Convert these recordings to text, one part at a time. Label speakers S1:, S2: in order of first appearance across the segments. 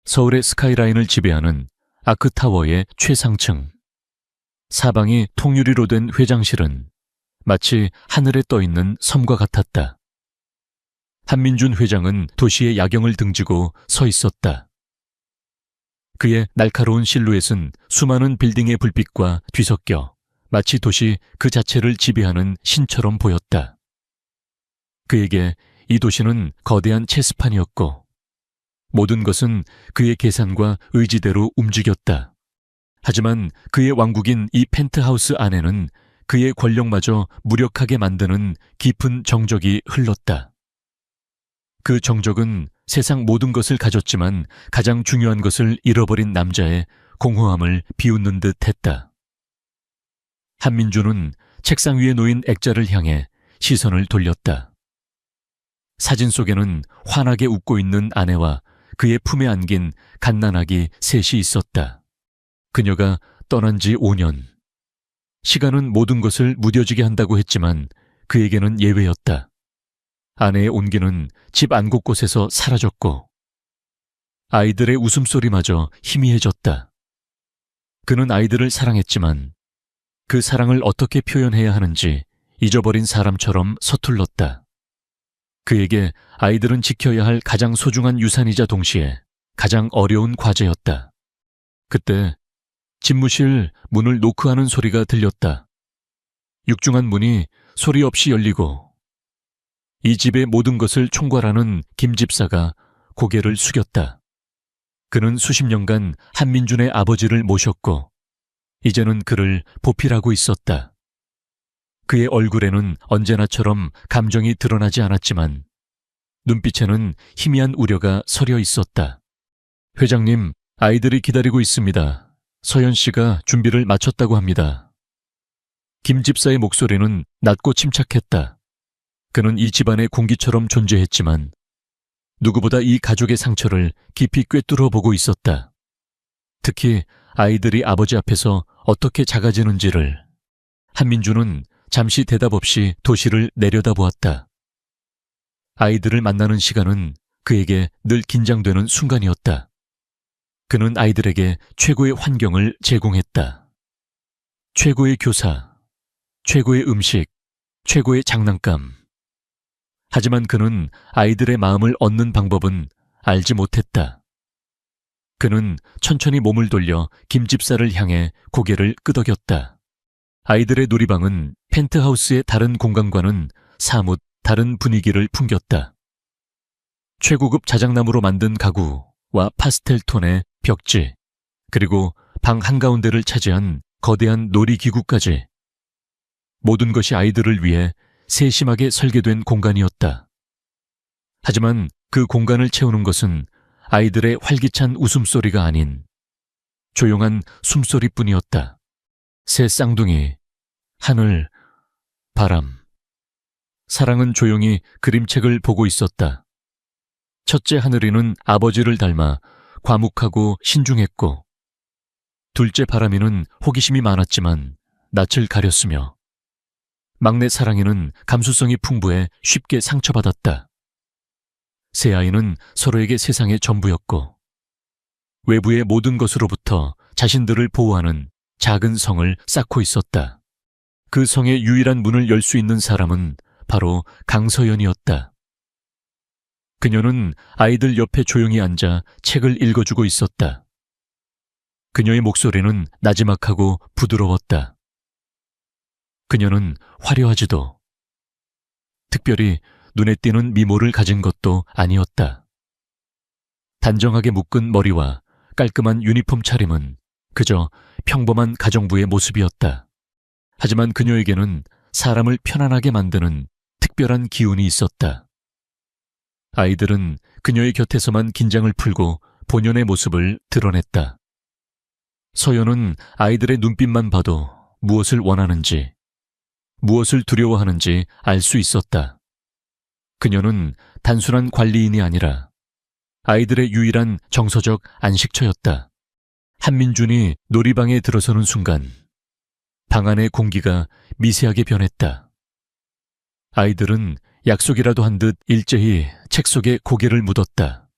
S1: 서울의 스카이라인을 지배하는 아크타워의 최상층. 사방이 통유리로 된 회장실은 마치 하늘에 떠있는 섬과 같았다. 한민준 회장은 도시의 야경을 등지고 서 있었다. 그의 날카로운 실루엣은 수많은 빌딩의 불빛과 뒤섞여 마치 도시 그 자체를 지배하는 신처럼 보였다. 그에게 이 도시는 거대한 체스판이었고 모든 것은 그의 계산과 의지대로 움직였다. 하지만 그의 왕국인 이 펜트하우스 안에는 그의 권력마저 무력하게 만드는 깊은 정적이 흘렀다. 그 정적은 세상 모든 것을 가졌지만 가장 중요한 것을 잃어버린 남자의 공허함을 비웃는 듯 했다. 한민주는 책상 위에 놓인 액자를 향해 시선을 돌렸다. 사진 속에는 환하게 웃고 있는 아내와 그의 품에 안긴 갓난아기 셋이 있었다. 그녀가 떠난 지 5년. 시간은 모든 것을 무뎌지게 한다고 했지만 그에게는 예외였다. 아내의 온기는 집 안 곳곳에서 사라졌고 아이들의 웃음소리마저 희미해졌다. 그는 아이들을 사랑했지만 그 사랑을 어떻게 표현해야 하는지 잊어버린 사람처럼 서툴렀다. 그에게 아이들은 지켜야 할 가장 소중한 유산이자 동시에 가장 어려운 과제였다. 그때 집무실 문을 노크하는 소리가 들렸다. 육중한 문이 소리 없이 열리고 이 집의 모든 것을 총괄하는 김 집사가 고개를 숙였다. 그는 수십 년간 한민준의 아버지를 모셨고 이제는 그를 보필하고 있었다. 그의 얼굴에는 언제나처럼 감정이 드러나지 않았지만 눈빛에는 희미한 우려가 서려 있었다. 회장님, 아이들이 기다리고 있습니다. 서연 씨가 준비를 마쳤다고 합니다. 김 집사의 목소리는 낮고 침착했다. 그는 이 집안의 공기처럼 존재했지만 누구보다 이 가족의 상처를 깊이 꿰뚫어 보고 있었다. 특히 아이들이 아버지 앞에서 어떻게 작아지는지를. 한민주는 잠시 대답 없이 도시를 내려다보았다. 아이들을 만나는 시간은 그에게 늘 긴장되는 순간이었다. 그는 아이들에게 최고의 환경을 제공했다. 최고의 교사, 최고의 음식, 최고의 장난감. 하지만 그는 아이들의 마음을 얻는 방법은 알지 못했다. 그는 천천히 몸을 돌려 김 집사를 향해 고개를 끄덕였다. 아이들의 놀이방은 펜트하우스의 다른 공간과는 사뭇 다른 분위기를 풍겼다. 최고급 자작나무로 만든 가구와 파스텔 톤의 벽지, 그리고 방 한가운데를 차지한 거대한 놀이기구까지. 모든 것이 아이들을 위해 세심하게 설계된 공간이었다. 하지만 그 공간을 채우는 것은 아이들의 활기찬 웃음소리가 아닌 조용한 숨소리뿐이었다. 새 쌍둥이, 하늘, 바람. 사랑은 조용히 그림책을 보고 있었다. 첫째 하늘이는 아버지를 닮아 과묵하고 신중했고 둘째 바람이는 호기심이 많았지만 낯을 가렸으며 막내 사랑이는 감수성이 풍부해 쉽게 상처받았다. 세 아이는 서로에게 세상의 전부였고 외부의 모든 것으로부터 자신들을 보호하는 작은 성을 쌓고 있었다. 그 성의 유일한 문을 열 수 있는 사람은 바로 강서연이었다. 그녀는 아이들 옆에 조용히 앉아 책을 읽어주고 있었다. 그녀의 목소리는 나지막하고 부드러웠다. 그녀는 화려하지도, 특별히 눈에 띄는 미모를 가진 것도 아니었다. 단정하게 묶은 머리와 깔끔한 유니폼 차림은 그저 평범한 가정부의 모습이었다. 하지만 그녀에게는 사람을 편안하게 만드는 특별한 기운이 있었다. 아이들은 그녀의 곁에서만 긴장을 풀고 본연의 모습을 드러냈다. 서연은 아이들의 눈빛만 봐도 무엇을 원하는지, 무엇을 두려워하는지 알 수 있었다. 그녀는 단순한 관리인이 아니라 아이들의 유일한 정서적 안식처였다. 한민준이 놀이방에 들어서는 순간 방 안의 공기가 미세하게 변했다. 아이들은 약속이라도 한 듯 일제히 책 속에 고개를 묻었다.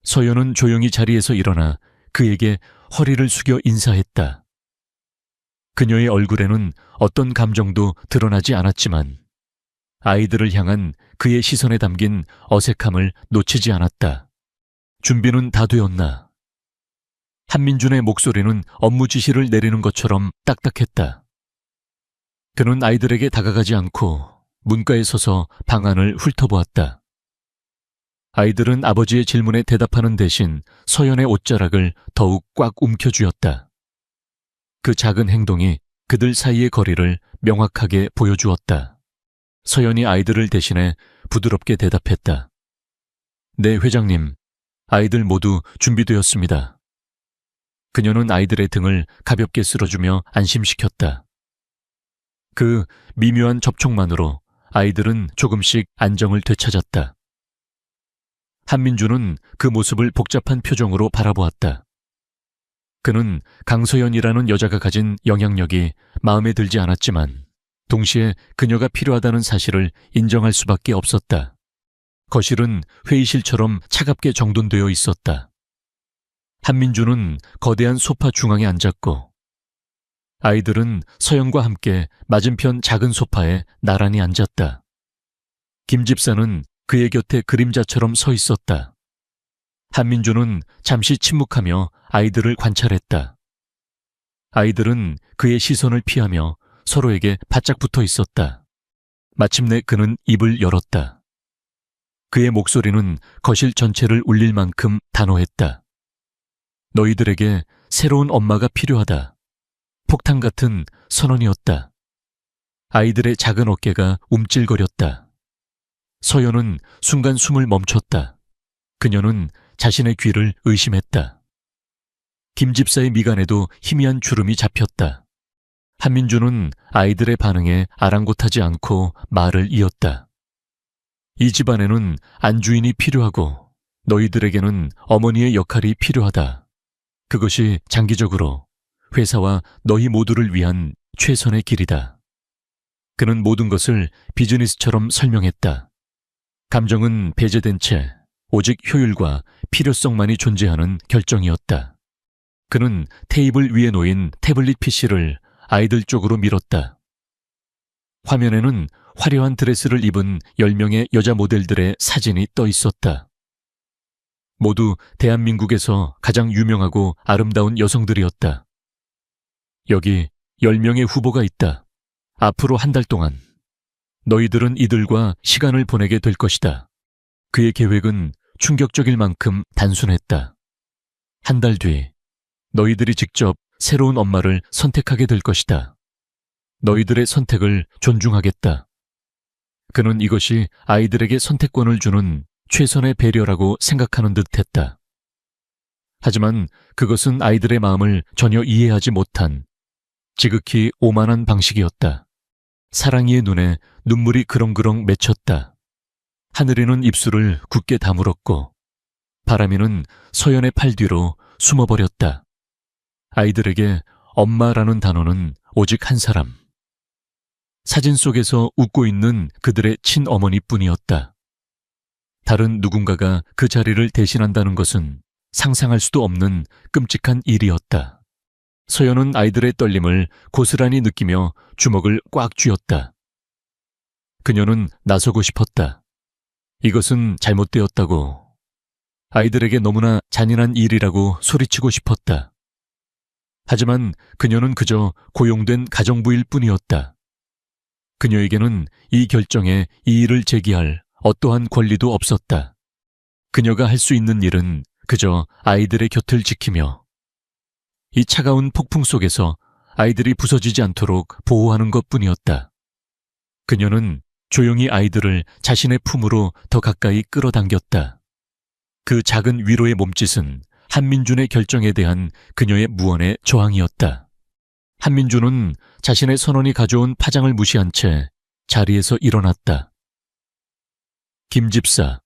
S1: 서연은 조용히 자리에서 일어나 그에게 허리를 숙여 인사했다. 그녀의 얼굴에는 어떤 감정도 드러나지 않았지만 아이들을 향한 그의 시선에 담긴 어색함을 놓치지 않았다. 준비는 다 되었나? 한민준의 목소리는 업무 지시를 내리는 것처럼 딱딱했다. 그는 아이들에게 다가가지 않고 문가에 서서 방안을 훑어보았다. 아이들은 아버지의 질문에 대답하는 대신 서연의 옷자락을 더욱 꽉 움켜쥐었다. 그 작은 행동이 그들 사이의 거리를 명확하게 보여주었다. 서연이 아이들을 대신해 부드럽게 대답했다. 네, 회장님. 아이들 모두 준비되었습니다. 그녀는 아이들의 등을 가볍게 쓸어주며 안심시켰다. 그 미묘한 접촉만으로 아이들은 조금씩 안정을 되찾았다. 한민주는 그 모습을 복잡한 표정으로 바라보았다. 그는 강서연이라는 여자가 가진 영향력이 마음에 들지 않았지만 동시에 그녀가 필요하다는 사실을 인정할 수밖에 없었다. 거실은 회의실처럼 차갑게 정돈되어 있었다. 한민주는 거대한 소파 중앙에 앉았고 아이들은 서연과 함께 맞은편 작은 소파에 나란히 앉았다. 김 집사는 그의 곁에 그림자처럼 서 있었다. 한민주는 잠시 침묵하며 아이들을 관찰했다. 아이들은 그의 시선을 피하며 서로에게 바짝 붙어 있었다. 마침내 그는 입을 열었다. 그의 목소리는 거실 전체를 울릴 만큼 단호했다. 너희들에게 새로운 엄마가 필요하다. 폭탄 같은 선언이었다. 아이들의 작은 어깨가 움찔거렸다. 서연은 순간 숨을 멈췄다. 그녀는 자신의 귀를 의심했다. 김 집사의 미간에도 희미한 주름이 잡혔다. 한민주는 아이들의 반응에 아랑곳하지 않고 말을 이었다. 이 집안에는 안주인이 필요하고 너희들에게는 어머니의 역할이 필요하다. 그것이 장기적으로 회사와 너희 모두를 위한 최선의 길이다. 그는 모든 것을 비즈니스처럼 설명했다. 감정은 배제된 채 오직 효율과 필요성만이 존재하는 결정이었다. 그는 테이블 위에 놓인 태블릿 PC를 아이들 쪽으로 밀었다. 화면에는 화려한 드레스를 입은 10명의 여자 모델들의 사진이 떠 있었다. 모두 대한민국에서 가장 유명하고 아름다운 여성들이었다. 여기 10명의 후보가 있다. 앞으로 한 달 동안 너희들은 이들과 시간을 보내게 될 것이다. 그의 계획은 충격적일 만큼 단순했다. 한 달 뒤 너희들이 직접 새로운 엄마를 선택하게 될 것이다. 너희들의 선택을 존중하겠다. 그는 이것이 아이들에게 선택권을 주는 최선의 배려라고 생각하는 듯했다. 하지만 그것은 아이들의 마음을 전혀 이해하지 못한 지극히 오만한 방식이었다. 사랑이의 눈에 눈물이 그렁그렁 맺혔다. 하늘이는 입술을 굳게 다물었고 바람이는 서연의 팔 뒤로 숨어버렸다. 아이들에게 엄마라는 단어는 오직 한 사람. 사진 속에서 웃고 있는 그들의 친어머니뿐이었다. 다른 누군가가 그 자리를 대신한다는 것은 상상할 수도 없는 끔찍한 일이었다. 서연은 아이들의 떨림을 고스란히 느끼며 주먹을 꽉 쥐었다. 그녀는 나서고 싶었다. 이것은 잘못되었다고. 아이들에게 너무나 잔인한 일이라고 소리치고 싶었다. 하지만 그녀는 그저 고용된 가정부일 뿐이었다. 그녀에게는 이 결정에 이의를 제기할 어떠한 권리도 없었다. 그녀가 할 수 있는 일은 그저 아이들의 곁을 지키며 이 차가운 폭풍 속에서 아이들이 부서지지 않도록 보호하는 것뿐이었다. 그녀는 조용히 아이들을 자신의 품으로 더 가까이 끌어당겼다. 그 작은 위로의 몸짓은 한민준의 결정에 대한 그녀의 무언의 저항이었다. 한민준은 자신의 선원이 가져온 파장을 무시한 채 자리에서 일어났다. 김 집사,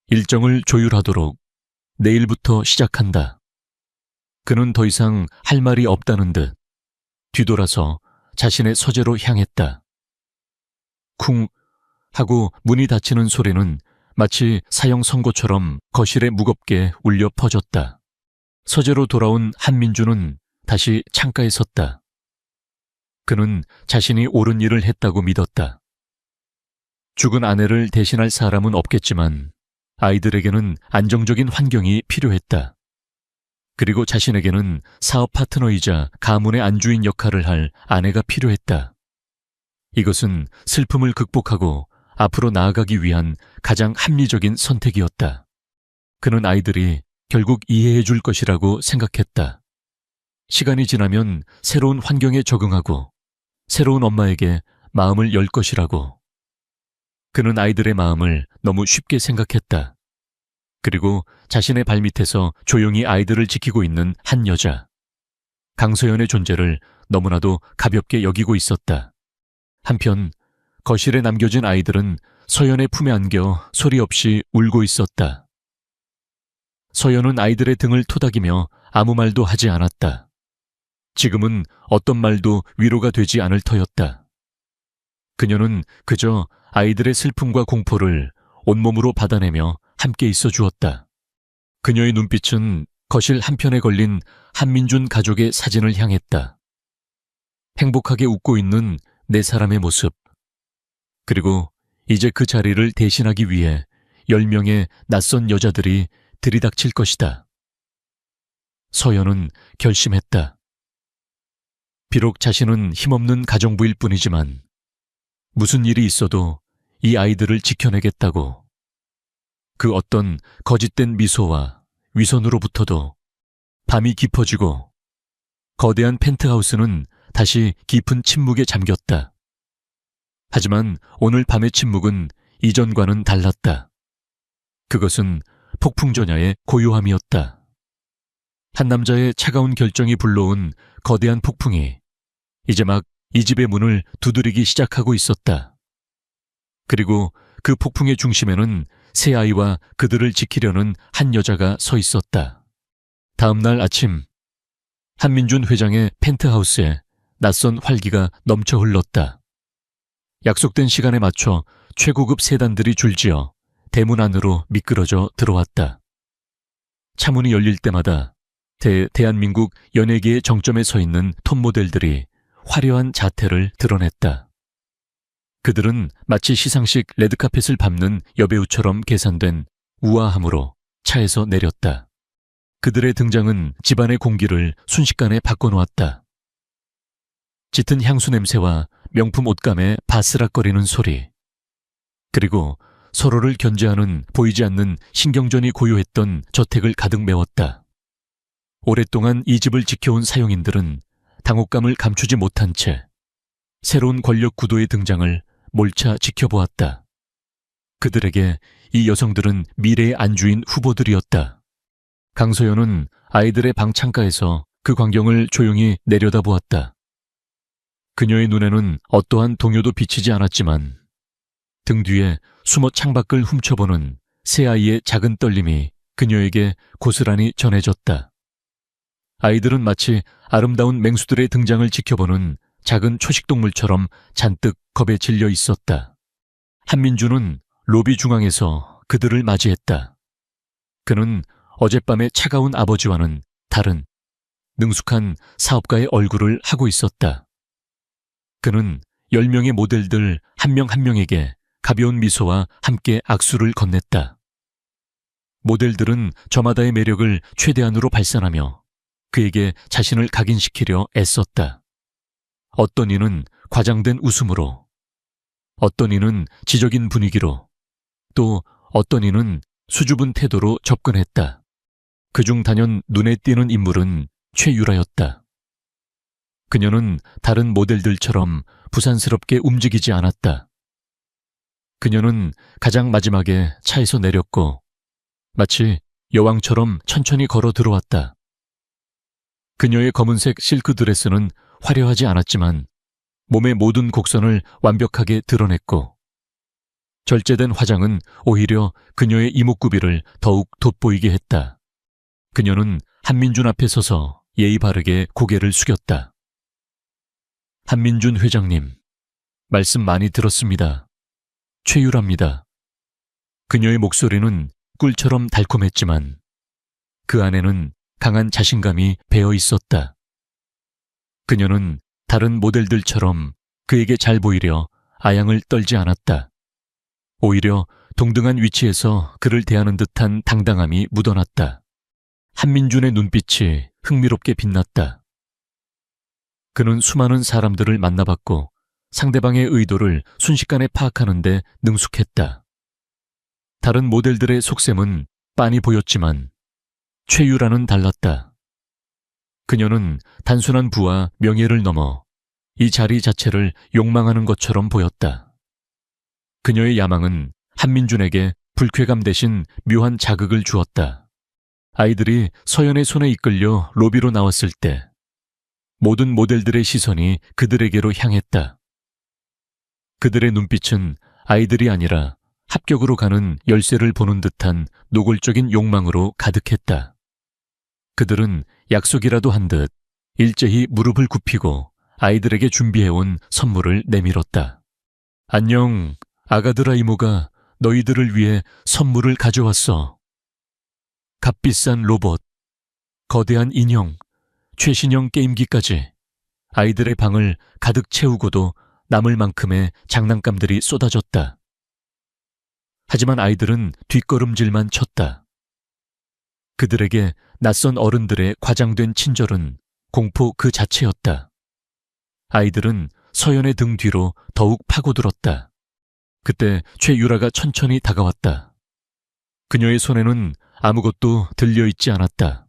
S1: 일정을 조율하도록 내일부터 시작한다. 그는 더 이상 할 말이 없다는 듯 뒤돌아서 자신의 서재로 향했다. 쿵 하고 문이 닫히는 소리는 마치 사형 선고처럼 거실에 무겁게 울려 퍼졌다. 서재로 돌아온 한민주는 다시 창가에 섰다. 그는 자신이 옳은 일을 했다고 믿었다. 죽은 아내를 대신할 사람은 없겠지만 아이들에게는 안정적인 환경이 필요했다. 그리고 자신에게는 사업 파트너이자 가문의 안주인 역할을 할 아내가 필요했다. 이것은 슬픔을 극복하고 앞으로 나아가기 위한 가장 합리적인 선택이었다. 그는 아이들이 결국 이해해 줄 것이라고 생각했다. 시간이 지나면 새로운 환경에 적응하고 새로운 엄마에게 마음을 열 것이라고. 그는 아이들의 마음을 너무 쉽게 생각했다. 그리고 자신의 발밑에서 조용히 아이들을 지키고 있는 한 여자, 강서연의 존재를 너무나도 가볍게 여기고 있었다. 한편 거실에 남겨진 아이들은 서연의 품에 안겨 소리 없이 울고 있었다. 서연은 아이들의 등을 토닥이며 아무 말도 하지 않았다. 지금은 어떤 말도 위로가 되지 않을 터였다. 그녀는 그저 아이들의 슬픔과 공포를 온몸으로 받아내며 함께 있어 주었다. 그녀의 눈빛은 거실 한편에 걸린 한민준 가족의 사진을 향했다. 행복하게 웃고 있는 네 사람의 모습. 그리고 이제 그 자리를 대신하기 위해 10명의 낯선 여자들이 들이닥칠 것이다. 서연은 결심했다. 비록 자신은 힘없는 가정부일 뿐이지만 무슨 일이 있어도 이 아이들을 지켜내겠다고. 그 어떤 거짓된 미소와 위선으로부터도 밤이 깊어지고 거대한 펜트하우스는 다시 깊은 침묵에 잠겼다. 하지만 오늘 밤의 침묵은 이전과는 달랐다. 그것은 폭풍전야의 고요함이었다. 한 남자의 차가운 결정이 불러온 거대한 폭풍이 이제 막 이 집의 문을 두드리기 시작하고 있었다. 그리고 그 폭풍의 중심에는 세 아이와 그들을 지키려는 한 여자가 서 있었다. 다음 날 아침, 한민준 회장의 펜트하우스에 낯선 활기가 넘쳐 흘렀다. 약속된 시간에 맞춰 최고급 세단들이 줄지어 대문 안으로 미끄러져 들어왔다. 차문이 열릴 때마다 대한민국 연예계의 정점에 서 있는 톱모델들이 화려한 자태를 드러냈다. 그들은 마치 시상식 레드카펫을 밟는 여배우처럼 계산된 우아함으로 차에서 내렸다. 그들의 등장은 집안의 공기를 순식간에 바꿔놓았다. 짙은 향수 냄새와 명품 옷감의 바스락거리는 소리, 그리고 서로를 견제하는 보이지 않는 신경전이 고요했던 저택을 가득 메웠다. 오랫동안 이 집을 지켜온 사용인들은 당혹감을 감추지 못한 채 새로운 권력 구도의 등장을 몰차 지켜보았다. 그들에게 이 여성들은 미래의 안주인 후보들이었다. 강서연은 아이들의 방 창가에서 그 광경을 조용히 내려다보았다. 그녀의 눈에는 어떠한 동요도 비치지 않았지만 등 뒤에 숨어 창밖을 훔쳐보는 새 아이의 작은 떨림이 그녀에게 고스란히 전해졌다. 아이들은 마치 아름다운 맹수들의 등장을 지켜보는 작은 초식동물처럼 잔뜩 겁에 질려 있었다. 한민주는 로비 중앙에서 그들을 맞이했다. 그는 어젯밤의 차가운 아버지와는 다른 능숙한 사업가의 얼굴을 하고 있었다. 그는 10명의 모델들 한 명 한 명에게 가벼운 미소와 함께 악수를 건넸다. 모델들은 저마다의 매력을 최대한으로 발산하며 그에게 자신을 각인시키려 애썼다. 어떤 이는 과장된 웃음으로, 어떤 이는 지적인 분위기로, 또 어떤 이는 수줍은 태도로 접근했다. 그중 단연 눈에 띄는 인물은 최유라였다. 그녀는 다른 모델들처럼 부산스럽게 움직이지 않았다. 그녀는 가장 마지막에 차에서 내렸고 마치 여왕처럼 천천히 걸어 들어왔다. 그녀의 검은색 실크 드레스는 화려하지 않았지만 몸의 모든 곡선을 완벽하게 드러냈고 절제된 화장은 오히려 그녀의 이목구비를 더욱 돋보이게 했다. 그녀는 한민준 앞에 서서 예의 바르게 고개를 숙였다. 한민준 회장님, 말씀 많이 들었습니다. 최유라입니다. 그녀의 목소리는 꿀처럼 달콤했지만 그 안에는 강한 자신감이 배어 있었다. 그녀는 다른 모델들처럼 그에게 잘 보이려 아양을 떨지 않았다. 오히려 동등한 위치에서 그를 대하는 듯한 당당함이 묻어났다. 한민준의 눈빛이 흥미롭게 빛났다. 그는 수많은 사람들을 만나봤고 상대방의 의도를 순식간에 파악하는 데 능숙했다. 다른 모델들의 속셈은 빤히 보였지만 최유라는 달랐다. 그녀는 단순한 부와 명예를 넘어 이 자리 자체를 욕망하는 것처럼 보였다. 그녀의 야망은 한민준에게 불쾌감 대신 묘한 자극을 주었다. 아이들이 서연의 손에 이끌려 로비로 나왔을 때 모든 모델들의 시선이 그들에게로 향했다. 그들의 눈빛은 아이들이 아니라 합격으로 가는 열쇠를 보는 듯한 노골적인 욕망으로 가득했다. 그들은 약속이라도 한 듯 일제히 무릎을 굽히고 아이들에게 준비해온 선물을 내밀었다. 안녕, 아가들아 이모가 너희들을 위해 선물을 가져왔어. 값비싼 로봇, 거대한 인형, 최신형 게임기까지 아이들의 방을 가득 채우고도 남을 만큼의 장난감들이 쏟아졌다. 하지만 아이들은 뒷걸음질만 쳤다. 그들에게 낯선 어른들의 과장된 친절은 공포 그 자체였다. 아이들은 서연의 등 뒤로 더욱 파고들었다. 그때 최유라가 천천히 다가왔다. 그녀의 손에는 아무것도 들려있지 않았다.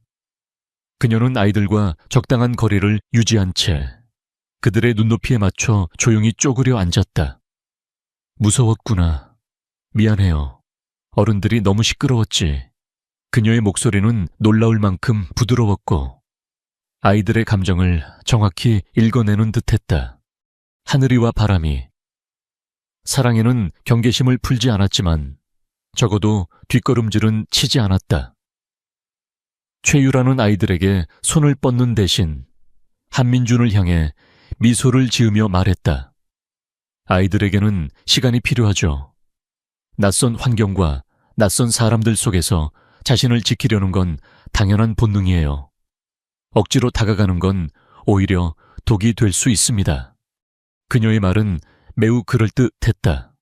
S1: 그녀는 아이들과 적당한 거리를 유지한 채 그들의 눈높이에 맞춰 조용히 쪼그려 앉았다. 무서웠구나. 미안해요. 어른들이 너무 시끄러웠지. 그녀의 목소리는 놀라울 만큼 부드러웠고 아이들의 감정을 정확히 읽어내는 듯했다. 하늘이와 바람이. 사랑에는 경계심을 풀지 않았지만 적어도 뒷걸음질은 치지 않았다. 최유라는 아이들에게 손을 뻗는 대신 한민준을 향해 미소를 지으며 말했다. 아이들에게는 시간이 필요하죠. 낯선 환경과 낯선 사람들 속에서 자신을 지키려는 건 당연한 본능이에요. 억지로 다가가는 건 오히려 독이 될 수 있습니다. 그녀의 말은 매우 그럴듯했다.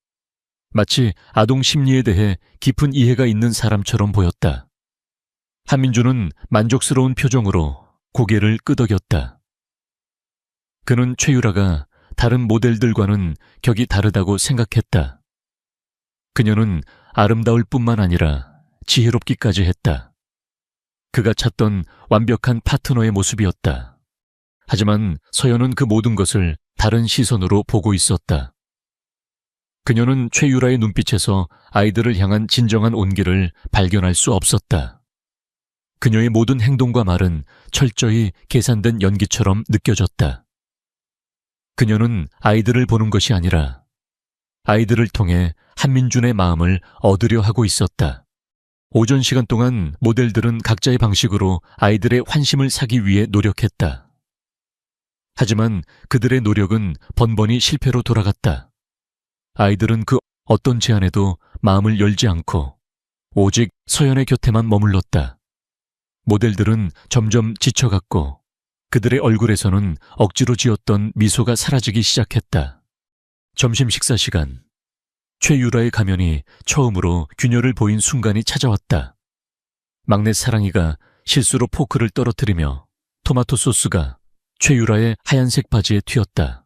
S1: 마치 아동 심리에 대해 깊은 이해가 있는 사람처럼 보였다. 한민준은 만족스러운 표정으로 고개를 끄덕였다. 그는 최유라가 다른 모델들과는 격이 다르다고 생각했다. 그녀는 아름다울 뿐만 아니라 지혜롭기까지 했다. 그가 찾던 완벽한 파트너의 모습이었다. 하지만 서연은 그 모든 것을 다른 시선으로 보고 있었다. 그녀는 최유라의 눈빛에서 아이들을 향한 진정한 온기를 발견할 수 없었다. 그녀의 모든 행동과 말은 철저히 계산된 연기처럼 느껴졌다. 그녀는 아이들을 보는 것이 아니라 아이들을 통해 한민준의 마음을 얻으려 하고 있었다. 오전 시간 동안 모델들은 각자의 방식으로 아이들의 환심을 사기 위해 노력했다. 하지만 그들의 노력은 번번이 실패로 돌아갔다. 아이들은 그 어떤 제안에도 마음을 열지 않고 오직 서연의 곁에만 머물렀다. 모델들은 점점 지쳐갔고 그들의 얼굴에서는 억지로 지었던 미소가 사라지기 시작했다. 점심 식사 시간. 최유라의 가면이 처음으로 균열을 보인 순간이 찾아왔다. 막내 사랑이가 실수로 포크를 떨어뜨리며 토마토 소스가 최유라의 하얀색 바지에 튀었다.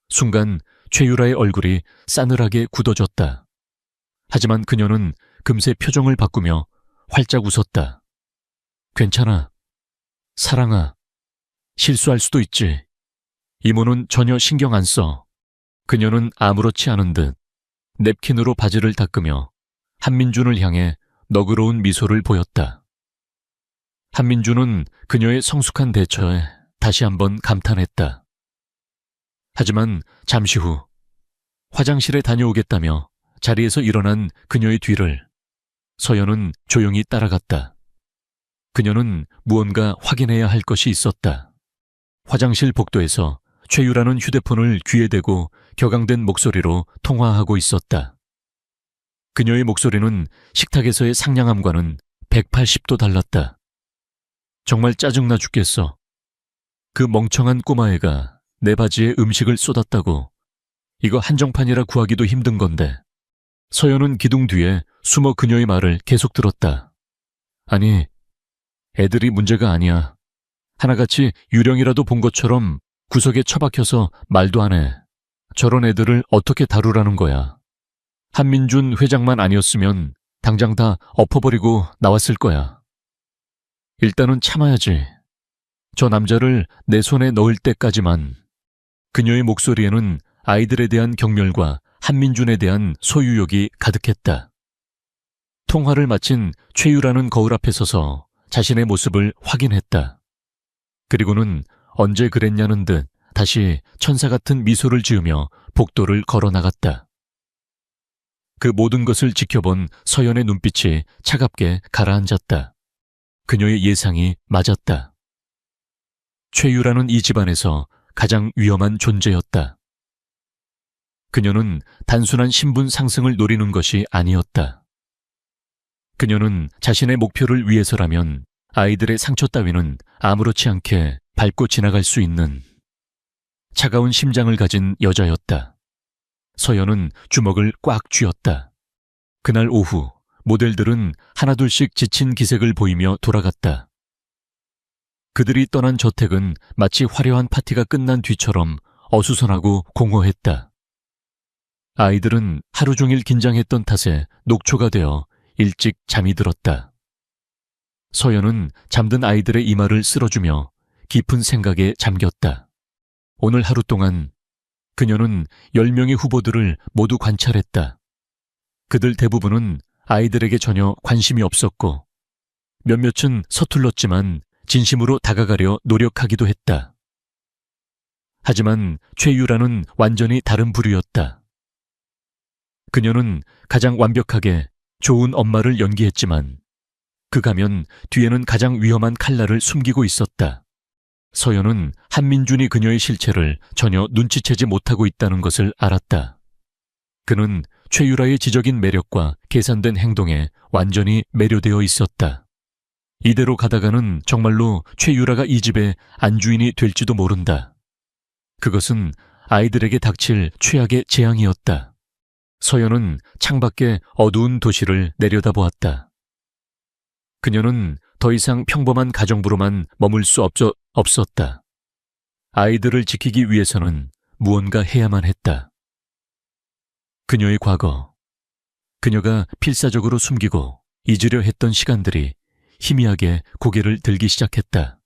S1: 순간 최유라의 얼굴이 싸늘하게 굳어졌다. 하지만 그녀는 금세 표정을 바꾸며 활짝 웃었다. 괜찮아. 사랑아. 실수할 수도 있지. 이모는 전혀 신경 안 써. 그녀는 아무렇지 않은 듯 냅킨으로 바지를 닦으며 한민준을 향해 너그러운 미소를 보였다. 한민준은 그녀의 성숙한 대처에 다시 한번 감탄했다. 하지만 잠시 후 화장실에 다녀오겠다며 자리에서 일어난 그녀의 뒤를 서연은 조용히 따라갔다. 그녀는 무언가 확인해야 할 것이 있었다. 화장실 복도에서 최유라는 휴대폰을 귀에 대고 격앙된 목소리로 통화하고 있었다. 그녀의 목소리는 식탁에서의 상냥함과는 180도 달랐다. 정말 짜증나 죽겠어. 그 멍청한 꼬마애가 내 바지에 음식을 쏟았다고. 이거 한정판이라 구하기도 힘든 건데. 서연은 기둥 뒤에 숨어 그녀의 말을 계속 들었다. 아니, 애들이 문제가 아니야. 하나같이 유령이라도 본 것처럼 구석에 처박혀서 말도 안 해. 저런 애들을 어떻게 다루라는 거야. 한민준 회장만 아니었으면 당장 다 엎어버리고 나왔을 거야. 일단은 참아야지. 저 남자를 내 손에 넣을 때까지만. 그녀의 목소리에는 아이들에 대한 경멸과 한민준에 대한 소유욕이 가득했다. 통화를 마친 최유라는 거울 앞에 서서 자신의 모습을 확인했다. 그리고는 언제 그랬냐는 듯 다시 천사 같은 미소를 지으며 복도를 걸어 나갔다. 그 모든 것을 지켜본 서연의 눈빛이 차갑게 가라앉았다. 그녀의 예상이 맞았다. 최유라는 이 집안에서 가장 위험한 존재였다. 그녀는 단순한 신분 상승을 노리는 것이 아니었다. 그녀는 자신의 목표를 위해서라면 아이들의 상처 따위는 아무렇지 않게 밟고 지나갈 수 있는 차가운 심장을 가진 여자였다. 서연은 주먹을 꽉 쥐었다. 그날 오후 모델들은 하나둘씩 지친 기색을 보이며 돌아갔다. 그들이 떠난 저택은 마치 화려한 파티가 끝난 뒤처럼 어수선하고 공허했다. 아이들은 하루 종일 긴장했던 탓에 녹초가 되어 일찍 잠이 들었다. 서연은 잠든 아이들의 이마를 쓸어주며 깊은 생각에 잠겼다. 오늘 하루 동안 그녀는 10명의 후보들을 모두 관찰했다. 그들 대부분은 아이들에게 전혀 관심이 없었고 몇몇은 서툴렀지만 진심으로 다가가려 노력하기도 했다. 하지만 최유라는 완전히 다른 부류였다. 그녀는 가장 완벽하게 좋은 엄마를 연기했지만 그 가면 뒤에는 가장 위험한 칼날을 숨기고 있었다. 서연은 한민준이 그녀의 실체를 전혀 눈치채지 못하고 있다는 것을 알았다. 그는 최유라의 지적인 매력과 계산된 행동에 완전히 매료되어 있었다. 이대로 가다가는 정말로 최유라가 이 집의 안주인이 될지도 모른다. 그것은 아이들에게 닥칠 최악의 재앙이었다. 서연은 창밖에 어두운 도시를 내려다보았다. 그녀는 더 이상 평범한 가정부로만 머물 수 없었다. 아이들을 지키기 위해서는 무언가 해야만 했다. 그녀의 과거, 그녀가 필사적으로 숨기고 잊으려 했던 시간들이 희미하게 고개를 들기 시작했다.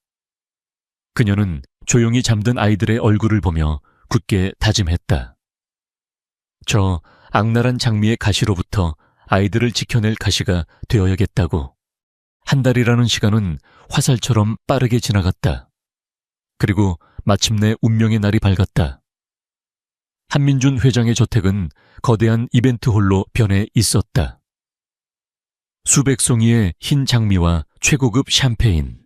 S1: 그녀는 조용히 잠든 아이들의 얼굴을 보며 굳게 다짐했다. 저 악랄한 장미의 가시로부터 아이들을 지켜낼 가시가 되어야겠다고. 한 달이라는 시간은 화살처럼 빠르게 지나갔다. 그리고 마침내 운명의 날이 밝았다. 한민준 회장의 저택은 거대한 이벤트홀로 변해 있었다. 수백 송이의 흰 장미와 최고급 샴페인,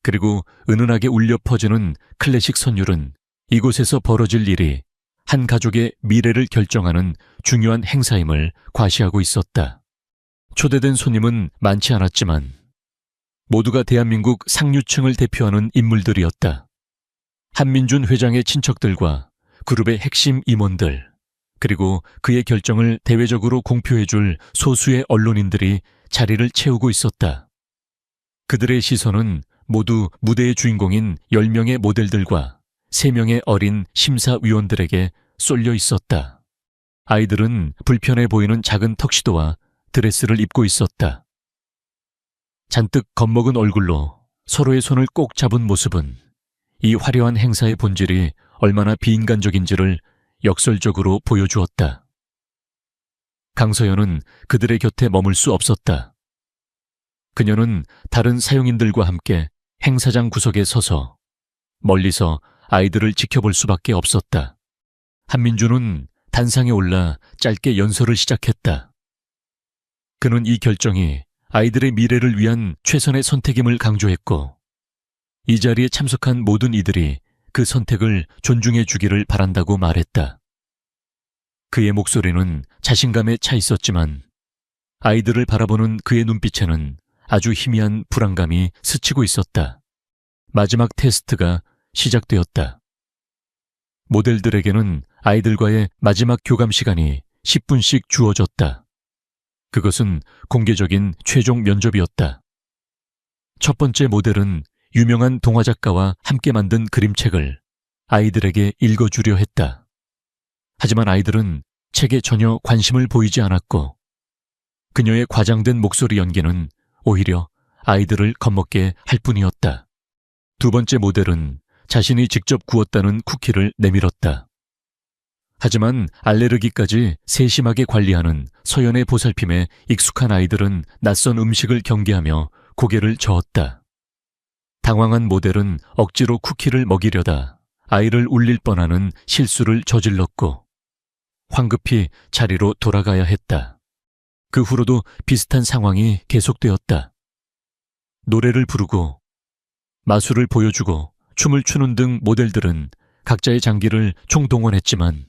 S1: 그리고 은은하게 울려 퍼지는 클래식 선율은 이곳에서 벌어질 일이 한 가족의 미래를 결정하는 중요한 행사임을 과시하고 있었다. 초대된 손님은 많지 않았지만 모두가 대한민국 상류층을 대표하는 인물들이었다. 한민준 회장의 친척들과 그룹의 핵심 임원들, 그리고 그의 결정을 대외적으로 공표해줄 소수의 언론인들이 자리를 채우고 있었다. 그들의 시선은 모두 무대의 주인공인 10명의 모델들과 3명의 어린 심사위원들에게 쏠려 있었다. 아이들은 불편해 보이는 작은 턱시도와 드레스를 입고 있었다. 잔뜩 겁먹은 얼굴로 서로의 손을 꼭 잡은 모습은 이 화려한 행사의 본질이 얼마나 비인간적인지를 역설적으로 보여주었다. 강서연은 그들의 곁에 머물 수 없었다. 그녀는 다른 사용인들과 함께 행사장 구석에 서서 멀리서 아이들을 지켜볼 수밖에 없었다. 한민준은 단상에 올라 짧게 연설을 시작했다. 그는 이 결정이 아이들의 미래를 위한 최선의 선택임을 강조했고, 이 자리에 참석한 모든 이들이 그 선택을 존중해 주기를 바란다고 말했다. 그의 목소리는 자신감에 차 있었지만 아이들을 바라보는 그의 눈빛에는 아주 희미한 불안감이 스치고 있었다. 마지막 테스트가 시작되었다. 모델들에게는 아이들과의 마지막 교감 시간이 10분씩 주어졌다. 그것은 공개적인 최종 면접이었다. 첫 번째 모델은 유명한 동화작가와 함께 만든 그림책을 아이들에게 읽어주려 했다. 하지만 아이들은 책에 전혀 관심을 보이지 않았고 그녀의 과장된 목소리 연기는 오히려 아이들을 겁먹게 할 뿐이었다. 두 번째 모델은 자신이 직접 구웠다는 쿠키를 내밀었다. 하지만 알레르기까지 세심하게 관리하는 서연의 보살핌에 익숙한 아이들은 낯선 음식을 경계하며 고개를 저었다. 당황한 모델은 억지로 쿠키를 먹이려다 아이를 울릴 뻔하는 실수를 저질렀고 황급히 자리로 돌아가야 했다. 그 후로도 비슷한 상황이 계속되었다. 노래를 부르고 마술을 보여주고 춤을 추는 등 모델들은 각자의 장기를 총동원했지만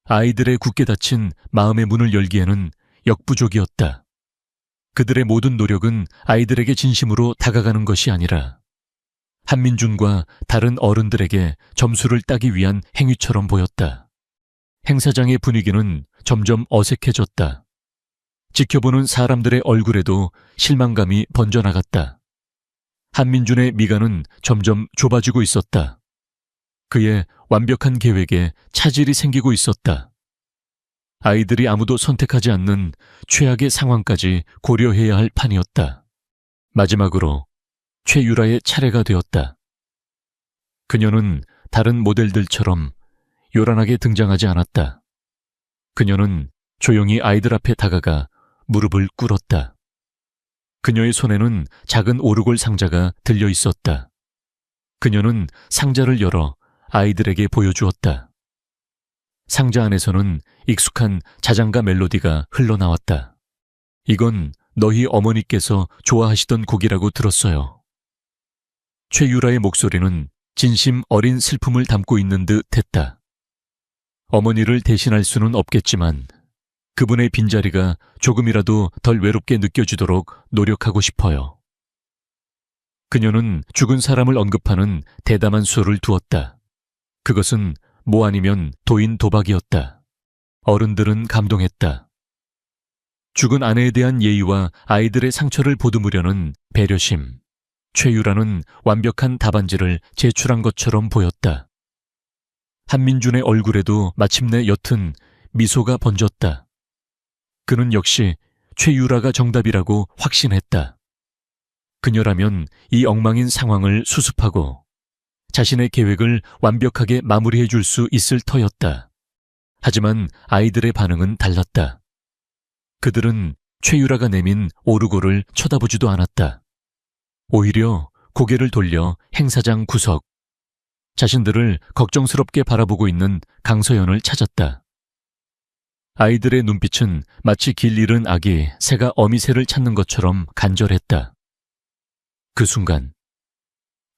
S1: 아이들의 굳게 닫힌 마음의 문을 열기에는 역부족이었다. 그들의 모든 노력은 아이들에게 진심으로 다가가는 것이 아니라 한민준과 다른 어른들에게 점수를 따기 위한 행위처럼 보였다. 행사장의 분위기는 점점 어색해졌다. 지켜보는 사람들의 얼굴에도 실망감이 번져나갔다. 한민준의 미간은 점점 좁아지고 있었다. 그의 완벽한 계획에 차질이 생기고 있었다. 아이들이 아무도 선택하지 않는 최악의 상황까지 고려해야 할 판이었다. 마지막으로 최유라의 차례가 되었다. 그녀는 다른 모델들처럼 요란하게 등장하지 않았다. 그녀는 조용히 아이들 앞에 다가가 무릎을 꿇었다. 그녀의 손에는 작은 오르골 상자가 들려 있었다. 그녀는 상자를 열어 아이들에게 보여주었다. 상자 안에서는 익숙한 자장가 멜로디가 흘러나왔다. 이건 너희 어머니께서 좋아하시던 곡이라고 들었어요. 최유라의 목소리는 진심 어린 슬픔을 담고 있는 듯 했다. 어머니를 대신할 수는 없겠지만 그분의 빈자리가 조금이라도 덜 외롭게 느껴지도록 노력하고 싶어요. 그녀는 죽은 사람을 언급하는 대담한 수를 두었다. 그것은 뭐 아니면 도인 도박이었다. 어른들은 감동했다. 죽은 아내에 대한 예의와 아이들의 상처를 보듬으려는 배려심. 최유라는 완벽한 답안지를 제출한 것처럼 보였다. 한민준의 얼굴에도 마침내 옅은 미소가 번졌다. 그는 역시 최유라가 정답이라고 확신했다. 그녀라면 이 엉망인 상황을 수습하고 자신의 계획을 완벽하게 마무리해 줄 수 있을 터였다. 하지만 아이들의 반응은 달랐다. 그들은 최유라가 내민 오르골을 쳐다보지도 않았다. 오히려 고개를 돌려 행사장 구석, 자신들을 걱정스럽게 바라보고 있는 강서연을 찾았다. 아이들의 눈빛은 마치 길 잃은 아기 새가 어미새를 찾는 것처럼 간절했다. 그 순간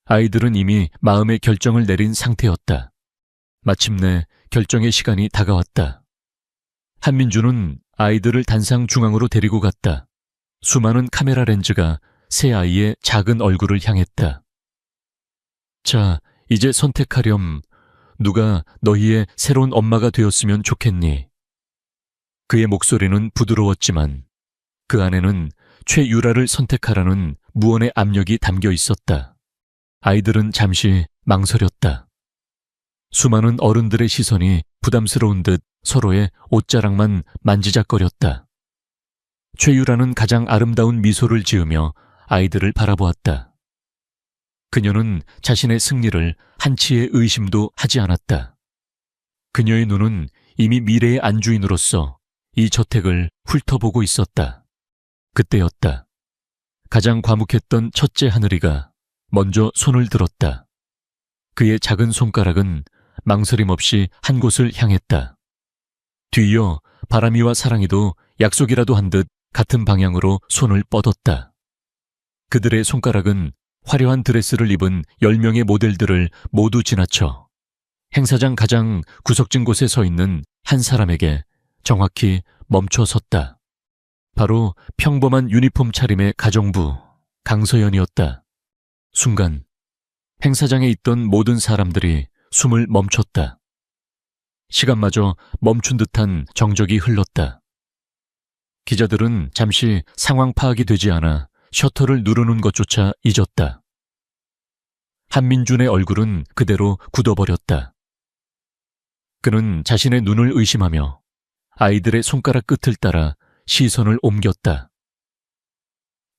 S1: 아이들은 이미 마음의 결정을 내린 상태였다. 마침내 결정의 시간이 다가왔다. 한민주는 아이들을 단상 중앙으로 데리고 갔다. 수많은 카메라 렌즈가 새 아이의 작은 얼굴을 향했다. 자, 이제 선택하렴. 누가 너희의 새로운 엄마가 되었으면 좋겠니? 그의 목소리는 부드러웠지만 그 안에는 최유라를 선택하라는 무언의 압력이 담겨 있었다. 아이들은 잠시 망설였다. 수많은 어른들의 시선이 부담스러운 듯 서로의 옷자락만 만지작거렸다. 최유라는 가장 아름다운 미소를 지으며 아이들을 바라보았다. 그녀는 자신의 승리를 한치의 의심도 하지 않았다. 그녀의 눈은 이미 미래의 안주인으로서 이 저택을 훑어보고 있었다. 그때였다. 가장 과묵했던 첫째 하늘이가 먼저 손을 들었다. 그의 작은 손가락은 망설임 없이 한 곳을 향했다. 뒤이어 바람이와 사랑이도 약속이라도 한 듯 같은 방향으로 손을 뻗었다. 그들의 손가락은 화려한 드레스를 입은 10명의 모델들을 모두 지나쳐 행사장 가장 구석진 곳에 서 있는 한 사람에게 정확히 멈춰 섰다. 바로 평범한 유니폼 차림의 가정부 강서연이었다. 순간 행사장에 있던 모든 사람들이 숨을 멈췄다. 시간마저 멈춘 듯한 정적이 흘렀다. 기자들은 잠시 상황 파악이 되지 않아 셔터를 누르는 것조차 잊었다. 한민준의 얼굴은 그대로 굳어버렸다. 그는 자신의 눈을 의심하며 아이들의 손가락 끝을 따라 시선을 옮겼다.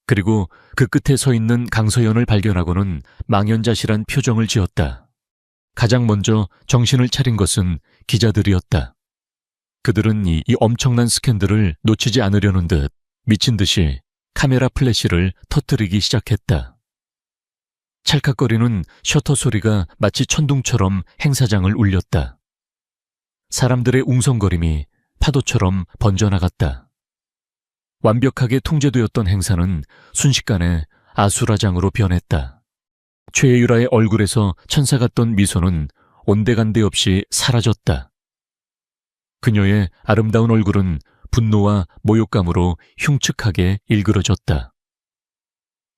S1: 그리고 그 끝에 서 있는 강서연을 발견하고는 망연자실한 표정을 지었다. 가장 먼저 정신을 차린 것은 기자들이었다. 그들은 이 엄청난 스캔들을 놓치지 않으려는 듯 미친 듯이 카메라 플래시를 터뜨리기 시작했다. 찰칵거리는 셔터 소리가 마치 천둥처럼 행사장을 울렸다. 사람들의 웅성거림이 파도처럼 번져나갔다. 완벽하게 통제되었던 행사는 순식간에 아수라장으로 변했다. 최유라의 얼굴에서 천사 같던 미소는 온데간데 없이 사라졌다. 그녀의 아름다운 얼굴은 분노와 모욕감으로 흉측하게 일그러졌다.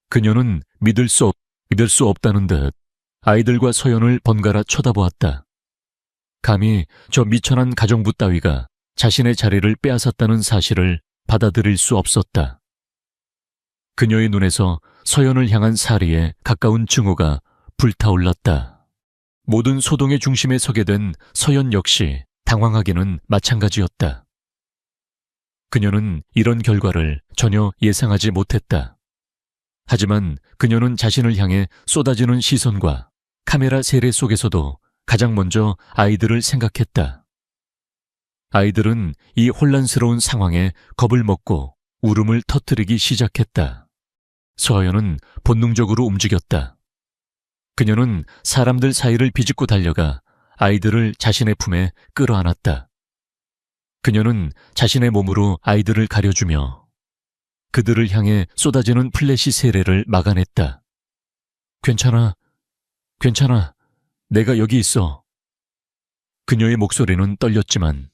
S1: 그녀는 믿을 수 없다는 듯 아이들과 서연을 번갈아 쳐다보았다. 감히 저 미천한 가정부 따위가 자신의 자리를 빼앗았다는 사실을 받아들일 수 없었다. 그녀의 눈에서 서연을 향한 사리에 가까운 증오가 불타올랐다. 모든 소동의 중심에 서게 된 서연 역시 당황하기는 마찬가지였다. 그녀는 이런 결과를 전혀 예상하지 못했다. 하지만 그녀는 자신을 향해 쏟아지는 시선과 카메라 세례 속에서도 가장 먼저 아이들을 생각했다. 아이들은 이 혼란스러운 상황에 겁을 먹고 울음을 터뜨리기 시작했다. 서연은 본능적으로 움직였다. 그녀는 사람들 사이를 비집고 달려가 아이들을 자신의 품에 끌어안았다. 그녀는 자신의 몸으로 아이들을 가려주며 그들을 향해 쏟아지는 플래시 세례를 막아냈다. 괜찮아, 괜찮아, 내가 여기 있어. 그녀의 목소리는 떨렸지만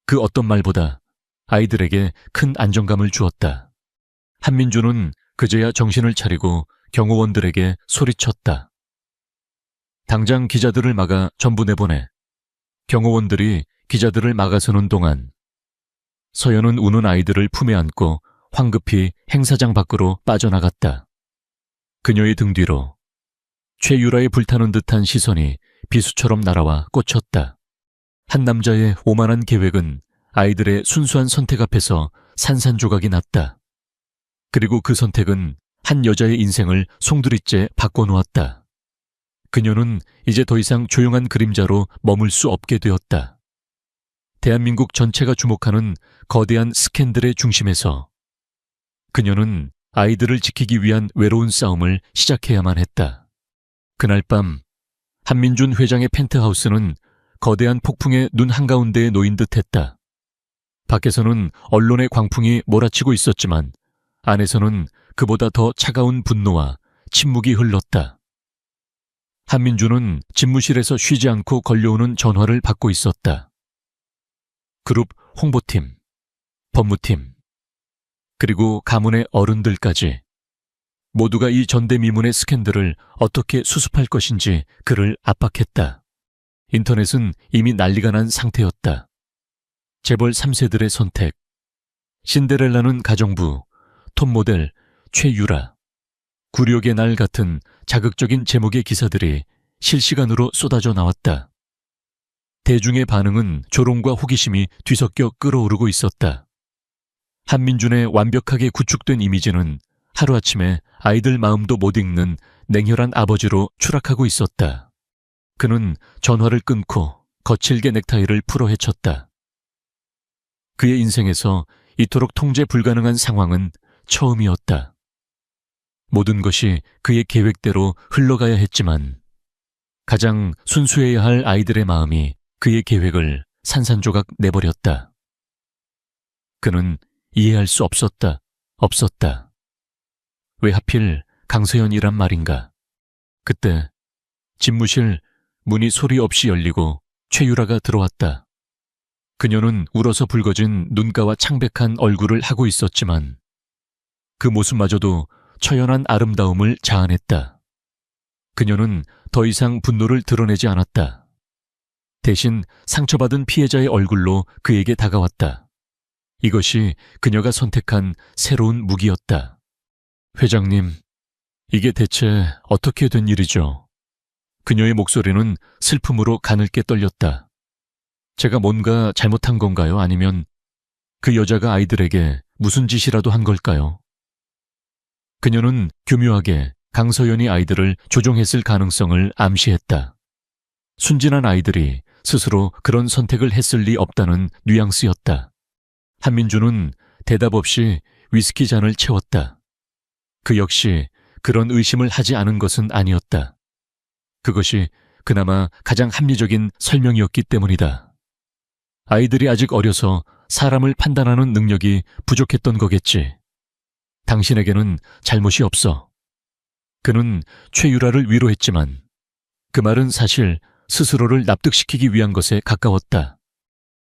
S1: 그 어떤 말보다 아이들에게 큰 안정감을 주었다. 한민주는 그제야 정신을 차리고 경호원들에게 소리쳤다. 당장 기자들을 막아 전부 내보내. 경호원들이 기자들을 막아서는 동안 서연은 우는 아이들을 품에 안고 황급히 행사장 밖으로 빠져나갔다. 그녀의 등 뒤로 최유라의 불타는 듯한 시선이 비수처럼 날아와 꽂혔다. 한 남자의 오만한 계획은 아이들의 순수한 선택 앞에서 산산조각이 났다. 그리고 그 선택은 한 여자의 인생을 송두리째 바꿔놓았다. 그녀는 이제 더 이상 조용한 그림자로 머물 수 없게 되었다. 대한민국 전체가 주목하는 거대한 스캔들의 중심에서 그녀는 아이들을 지키기 위한 외로운 싸움을 시작해야만 했다. 그날 밤 한민준 회장의 펜트하우스는 거대한 폭풍의 눈 한가운데에 놓인 듯했다. 밖에서는 언론의 광풍이 몰아치고 있었지만 안에서는 그보다 더 차가운 분노와 침묵이 흘렀다. 한민준은 집무실에서 쉬지 않고 걸려오는 전화를 받고 있었다. 그룹 홍보팀, 법무팀, 그리고 가문의 어른들까지 모두가 이 전대미문의 스캔들을 어떻게 수습할 것인지 그를 압박했다. 인터넷은 이미 난리가 난 상태였다. 재벌 3세들의 선택, 신데렐라는 가정부, 톱모델 최유라, 굴욕의 날 같은 자극적인 제목의 기사들이 실시간으로 쏟아져 나왔다. 대중의 반응은 조롱과 호기심이 뒤섞여 끓어오르고 있었다. 한민준의 완벽하게 구축된 이미지는 하루아침에 아이들 마음도 못 읽는 냉혈한 아버지로 추락하고 있었다. 그는 전화를 끊고 거칠게 넥타이를 풀어 헤쳤다. 그의 인생에서 이토록 통제 불가능한 상황은 처음이었다. 모든 것이 그의 계획대로 흘러가야 했지만 가장 순수해야 할 아이들의 마음이 그의 계획을 산산조각 내버렸다. 그는 이해할 수 없었다. 왜 하필 강서연이란 말인가? 그때 집무실 문이 소리 없이 열리고 최유라가 들어왔다. 그녀는 울어서 붉어진 눈가와 창백한 얼굴을 하고 있었지만 그 모습마저도 처연한 아름다움을 자아냈다. 그녀는 더 이상 분노를 드러내지 않았다. 대신 상처받은 피해자의 얼굴로 그에게 다가왔다. 이것이 그녀가 선택한 새로운 무기였다. 회장님, 이게 대체 어떻게 된 일이죠? 그녀의 목소리는 슬픔으로 가늘게 떨렸다. 제가 뭔가 잘못한 건가요? 아니면 그 여자가 아이들에게 무슨 짓이라도 한 걸까요? 그녀는 교묘하게 강서연이 아이들을 조종했을 가능성을 암시했다. 순진한 아이들이 스스로 그런 선택을 했을 리 없다는 뉘앙스였다. 한민주는 대답 없이 위스키 잔을 채웠다. 그 역시 그런 의심을 하지 않은 것은 아니었다. 그것이 그나마 가장 합리적인 설명이었기 때문이다. 아이들이 아직 어려서 사람을 판단하는 능력이 부족했던 거겠지. 당신에게는 잘못이 없어. 그는 최유라를 위로했지만 그 말은 사실 스스로를 납득시키기 위한 것에 가까웠다.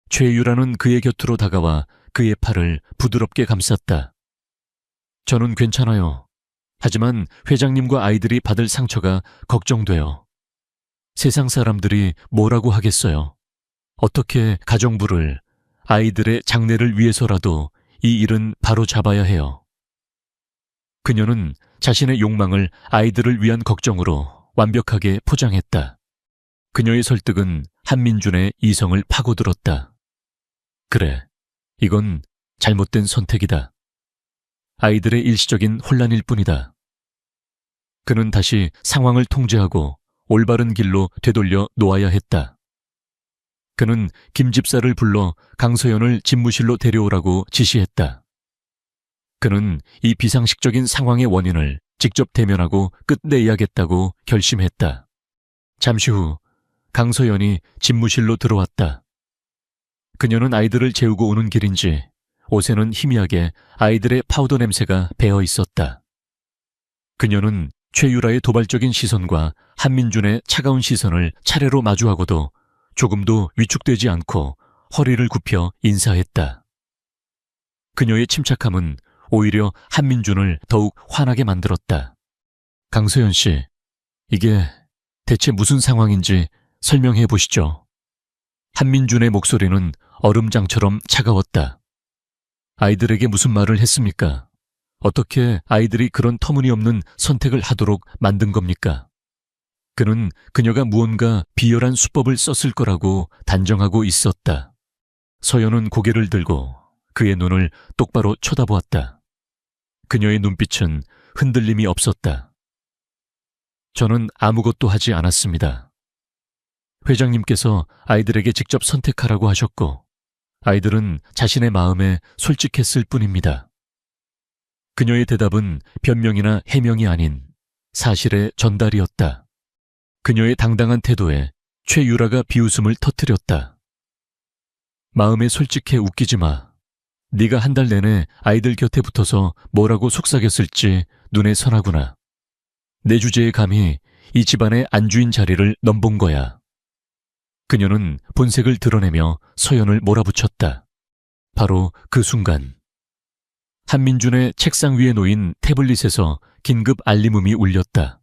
S1: 최유라는 그의 곁으로 다가와 그의 팔을 부드럽게 감쌌다. 저는 괜찮아요. 하지만 회장님과 아이들이 받을 상처가 걱정돼요. 세상 사람들이 뭐라고 하겠어요. 어떻게 가정부를, 아이들의 장래를 위해서라도 이 일은 바로 잡아야 해요. 그녀는 자신의 욕망을 아이들을 위한 걱정으로 완벽하게 포장했다. 그녀의 설득은 한민준의 이성을 파고들었다. 그래, 이건 잘못된 선택이다. 아이들의 일시적인 혼란일 뿐이다. 그는 다시 상황을 통제하고 올바른 길로 되돌려 놓아야 했다. 그는 김 집사를 불러 강서연을 집무실로 데려오라고 지시했다. 그는 이 비상식적인 상황의 원인을 직접 대면하고 끝내야겠다고 결심했다. 잠시 후 강서연이 집무실로 들어왔다. 그녀는 아이들을 재우고 오는 길인지 옷에는 희미하게 아이들의 파우더 냄새가 배어 있었다. 그녀는 최유라의 도발적인 시선과 한민준의 차가운 시선을 차례로 마주하고도 조금도 위축되지 않고 허리를 굽혀 인사했다. 그녀의 침착함은 오히려 한민준을 더욱 화나게 만들었다. 강서연 씨, 이게 대체 무슨 상황인지 설명해 보시죠. 한민준의 목소리는 얼음장처럼 차가웠다. 아이들에게 무슨 말을 했습니까? 어떻게 아이들이 그런 터무니없는 선택을 하도록 만든 겁니까? 그는 그녀가 무언가 비열한 수법을 썼을 거라고 단정하고 있었다. 서연은 고개를 들고 그의 눈을 똑바로 쳐다보았다. 그녀의 눈빛은 흔들림이 없었다. 저는 아무것도 하지 않았습니다. 회장님께서 아이들에게 직접 선택하라고 하셨고 아이들은 자신의 마음에 솔직했을 뿐입니다. 그녀의 대답은 변명이나 해명이 아닌 사실의 전달이었다. 그녀의 당당한 태도에 최유라가 비웃음을 터뜨렸다. 마음에 솔직해 웃기지 마. 네가 한 달 내내 아이들 곁에 붙어서 뭐라고 속삭였을지 눈에 선하구나. 내 주제에 감히 이 집안의 안주인 자리를 넘본 거야. 그녀는 본색을 드러내며 서연을 몰아붙였다. 바로 그 순간 한민준의 책상 위에 놓인 태블릿에서 긴급 알림음이 울렸다.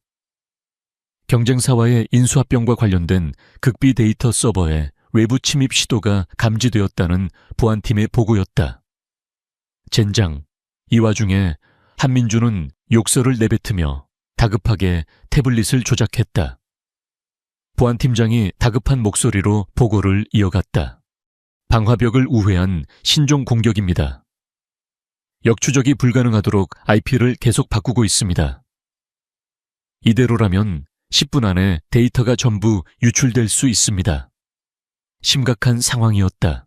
S1: 경쟁사와의 인수합병과 관련된 극비 데이터 서버에 외부 침입 시도가 감지되었다는 보안팀의 보고였다. 젠장, 이 와중에 한민준은 욕설을 내뱉으며 다급하게 태블릿을 조작했다. 보안팀장이 다급한 목소리로 보고를 이어갔다. 방화벽을 우회한 신종 공격입니다. 역추적이 불가능하도록 IP를 계속 바꾸고 있습니다. 이대로라면 10분 안에 데이터가 전부 유출될 수 있습니다. 심각한 상황이었다.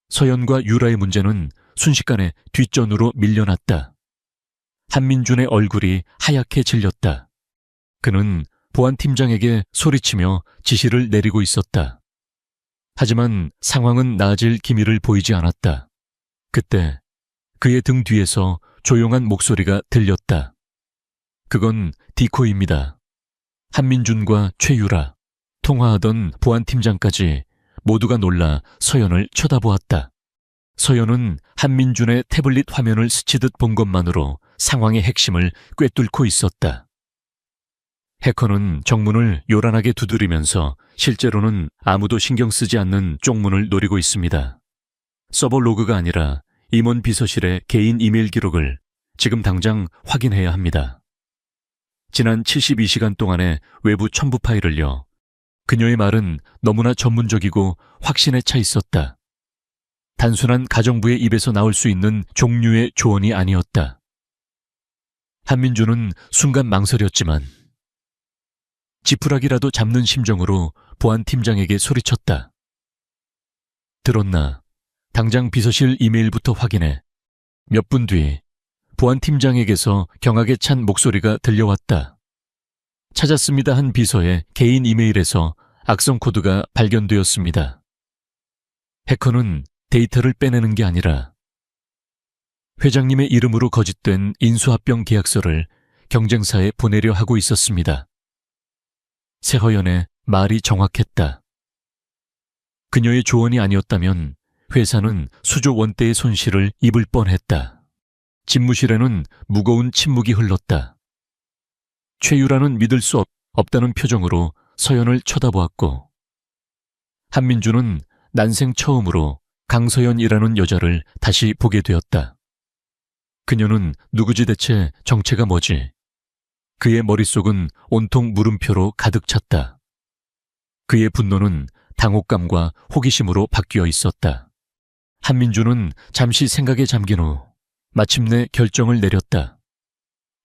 S1: 서연과 유라의 문제는 순식간에 뒷전으로 밀려났다. 한민준의 얼굴이 하얗게 질렸다. 그는 보안팀장에게 소리치며 지시를 내리고 있었다. 하지만 상황은 나아질 기미를 보이지 않았다. 그때 그의 등 뒤에서 조용한 목소리가 들렸다. 그건 디코입니다. 한민준과 최유라, 통화하던 보안팀장까지 모두가 놀라 서연을 쳐다보았다. 서연은 한민준의 태블릿 화면을 스치듯 본 것만으로 상황의 핵심을 꿰뚫고 있었다. 해커는 정문을 요란하게 두드리면서 실제로는 아무도 신경 쓰지 않는 쪽문을 노리고 있습니다. 서버 로그가 아니라 임원 비서실의 개인 이메일 기록을 지금 당장 확인해야 합니다. 지난 72시간 동안의 외부 첨부 파일을요. 그녀의 말은 너무나 전문적이고 확신에 차 있었다. 단순한 가정부의 입에서 나올 수 있는 종류의 조언이 아니었다. 한민주는 순간 망설였지만 지푸라기라도 잡는 심정으로 보안팀장에게 소리쳤다. 들었나? 당장 비서실 이메일부터 확인해. 몇 분 뒤 보안팀장에게서 경악에 찬 목소리가 들려왔다. 찾았습니다 한 비서의 개인 이메일에서 악성 코드가 발견되었습니다. 해커는 데이터를 빼내는 게 아니라 회장님의 이름으로 거짓된 인수합병 계약서를 경쟁사에 보내려 하고 있었습니다. 새허연의 말이 정확했다. 그녀의 조언이 아니었다면 회사는 수조 원대의 손실을 입을 뻔했다. 집무실에는 무거운 침묵이 흘렀다. 최유라는 믿을 수 없다는 표정으로 서연을 쳐다보았고 한민주는 난생 처음으로 강서연이라는 여자를 다시 보게 되었다. 그녀는 누구지 대체 정체가 뭐지? 그의 머릿속은 온통 물음표로 가득 찼다. 그의 분노는 당혹감과 호기심으로 바뀌어 있었다. 한민주는 잠시 생각에 잠긴 후 마침내 결정을 내렸다.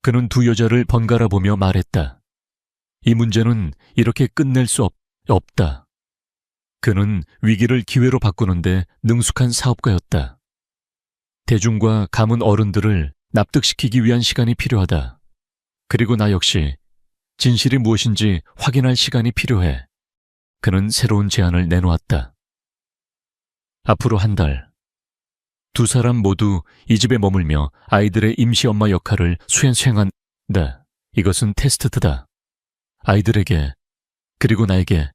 S1: 그는 두 여자를 번갈아 보며 말했다. 이 문제는 이렇게 끝낼 수 없다. 그는 위기를 기회로 바꾸는데 능숙한 사업가였다. 대중과 가문 어른들을 납득시키기 위한 시간이 필요하다. 그리고 나 역시 진실이 무엇인지 확인할 시간이 필요해. 그는 새로운 제안을 내놓았다. 앞으로 한 달, 두 사람 모두 이 집에 머물며 아이들의 임시 엄마 역할을 수행한다. 이것은 테스트다. 아이들에게, 그리고 나에게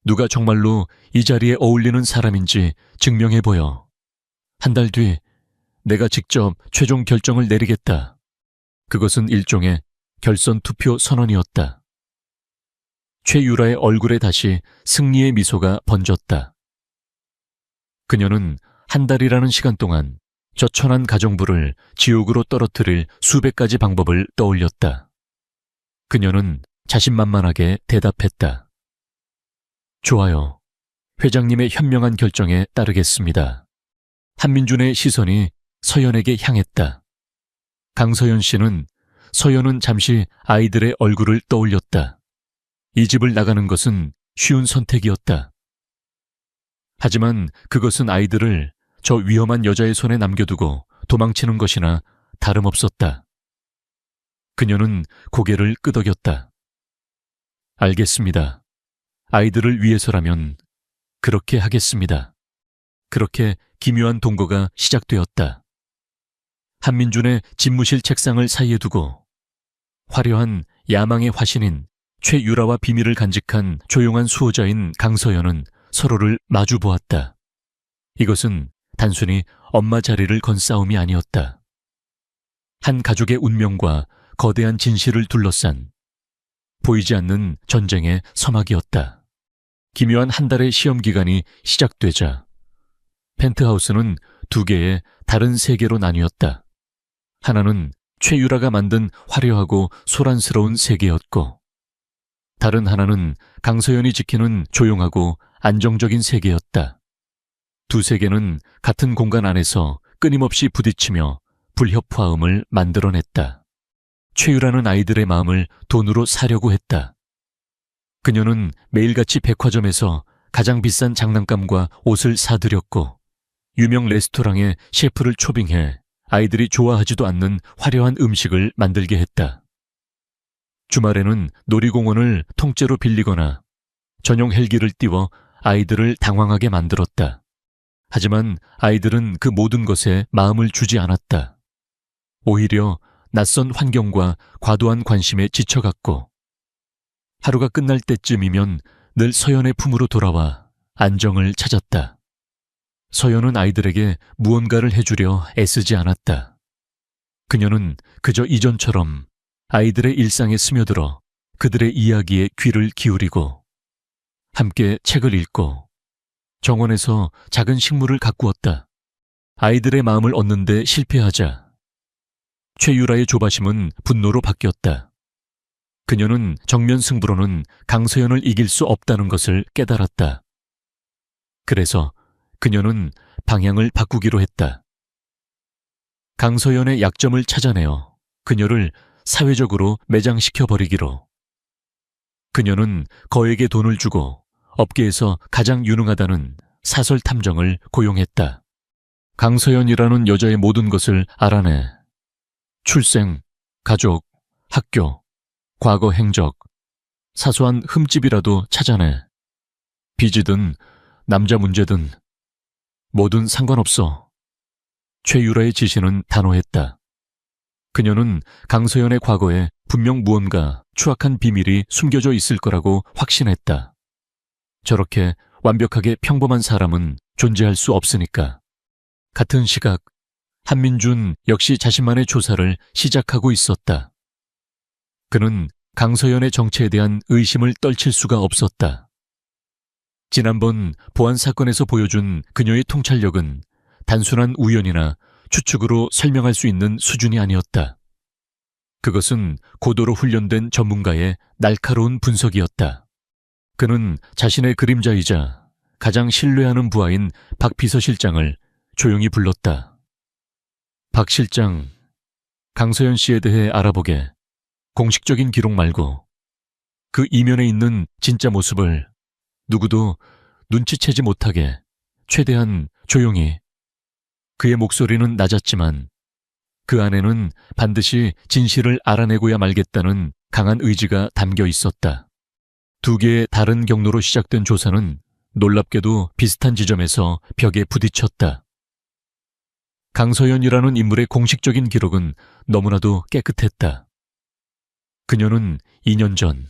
S1: 누가 정말로 이 자리에 어울리는 사람인지 증명해 보여. 한 달 뒤 내가 직접 최종 결정을 내리겠다. 그것은 일종의 결선 투표 선언이었다. 최유라의 얼굴에 다시 승리의 미소가 번졌다. 그녀는 한 달이라는 시간 동안 저 천한 가정부를 지옥으로 떨어뜨릴 수백 가지 방법을 떠올렸다. 그녀는 자신만만하게 대답했다. 좋아요. 회장님의 현명한 결정에 따르겠습니다. 한민준의 시선이 서연에게 향했다. 강서연 씨는 서연은 잠시 아이들의 얼굴을 떠올렸다. 이 집을 나가는 것은 쉬운 선택이었다. 하지만 그것은 아이들을 저 위험한 여자의 손에 남겨두고 도망치는 것이나 다름없었다. 그녀는 고개를 끄덕였다. 알겠습니다. 아이들을 위해서라면 그렇게 하겠습니다. 그렇게 기묘한 동거가 시작되었다. 한민준의 집무실 책상을 사이에 두고 화려한 야망의 화신인 최유라와 비밀을 간직한 조용한 수호자인 강서연은 서로를 마주 보았다. 이것은 단순히 엄마 자리를 건 싸움이 아니었다. 한 가족의 운명과 거대한 진실을 둘러싼 보이지 않는 전쟁의 서막이었다. 기묘한 한 달의 시험 기간이 시작되자 펜트하우스는 두 개의 다른 세계로 나뉘었다. 하나는 최유라가 만든 화려하고 소란스러운 세계였고 다른 하나는 강서연이 지키는 조용하고 안정적인 세계였다. 두 세계는 같은 공간 안에서 끊임없이 부딪히며 불협화음을 만들어냈다. 최유라는 아이들의 마음을 돈으로 사려고 했다. 그녀는 매일같이 백화점에서 가장 비싼 장난감과 옷을 사들였고 유명 레스토랑에 셰프를 초빙해 아이들이 좋아하지도 않는 화려한 음식을 만들게 했다. 주말에는 놀이공원을 통째로 빌리거나 전용 헬기를 띄워 아이들을 당황하게 만들었다. 하지만 아이들은 그 모든 것에 마음을 주지 않았다. 오히려 낯선 환경과 과도한 관심에 지쳐갔고 하루가 끝날 때쯤이면 늘 서연의 품으로 돌아와 안정을 찾았다. 서연은 아이들에게 무언가를 해주려 애쓰지 않았다. 그녀는 그저 이전처럼 아이들의 일상에 스며들어 그들의 이야기에 귀를 기울이고 함께 책을 읽고 정원에서 작은 식물을 가꾸었다. 아이들의 마음을 얻는데 실패하자 최유라의 조바심은 분노로 바뀌었다. 그녀는 정면 승부로는 강서연을 이길 수 없다는 것을 깨달았다. 그래서 그녀는 방향을 바꾸기로 했다. 강서연의 약점을 찾아내어 그녀를 사회적으로 매장시켜버리기로. 그녀는 거액의 돈을 주고 업계에서 가장 유능하다는 사설 탐정을 고용했다. 강서연이라는 여자의 모든 것을 알아내 출생, 가족, 학교, 과거 행적, 사소한 흠집이라도 찾아내. 빚이든 남자 문제든 뭐든 상관없어. 최유라의 지시는 단호했다. 그녀는 강서연의 과거에 분명 무언가 추악한 비밀이 숨겨져 있을 거라고 확신했다. 저렇게 완벽하게 평범한 사람은 존재할 수 없으니까. 같은 시각 한민준 역시 자신만의 조사를 시작하고 있었다. 그는 강서연의 정체에 대한 의심을 떨칠 수가 없었다. 지난번 보안 사건에서 보여준 그녀의 통찰력은 단순한 우연이나 추측으로 설명할 수 있는 수준이 아니었다. 그것은 고도로 훈련된 전문가의 날카로운 분석이었다. 그는 자신의 그림자이자 가장 신뢰하는 부하인 박 비서실장을 조용히 불렀다. 박 실장, 강서연 씨에 대해 알아보게. 공식적인 기록 말고 그 이면에 있는 진짜 모습을 누구도 눈치채지 못하게 최대한 조용히. 그의 목소리는 낮았지만 그 안에는 반드시 진실을 알아내고야 말겠다는 강한 의지가 담겨 있었다. 두 개의 다른 경로로 시작된 조사는 놀랍게도 비슷한 지점에서 벽에 부딪혔다. 강서연이라는 인물의 공식적인 기록은 너무나도 깨끗했다. 그녀는 2년 전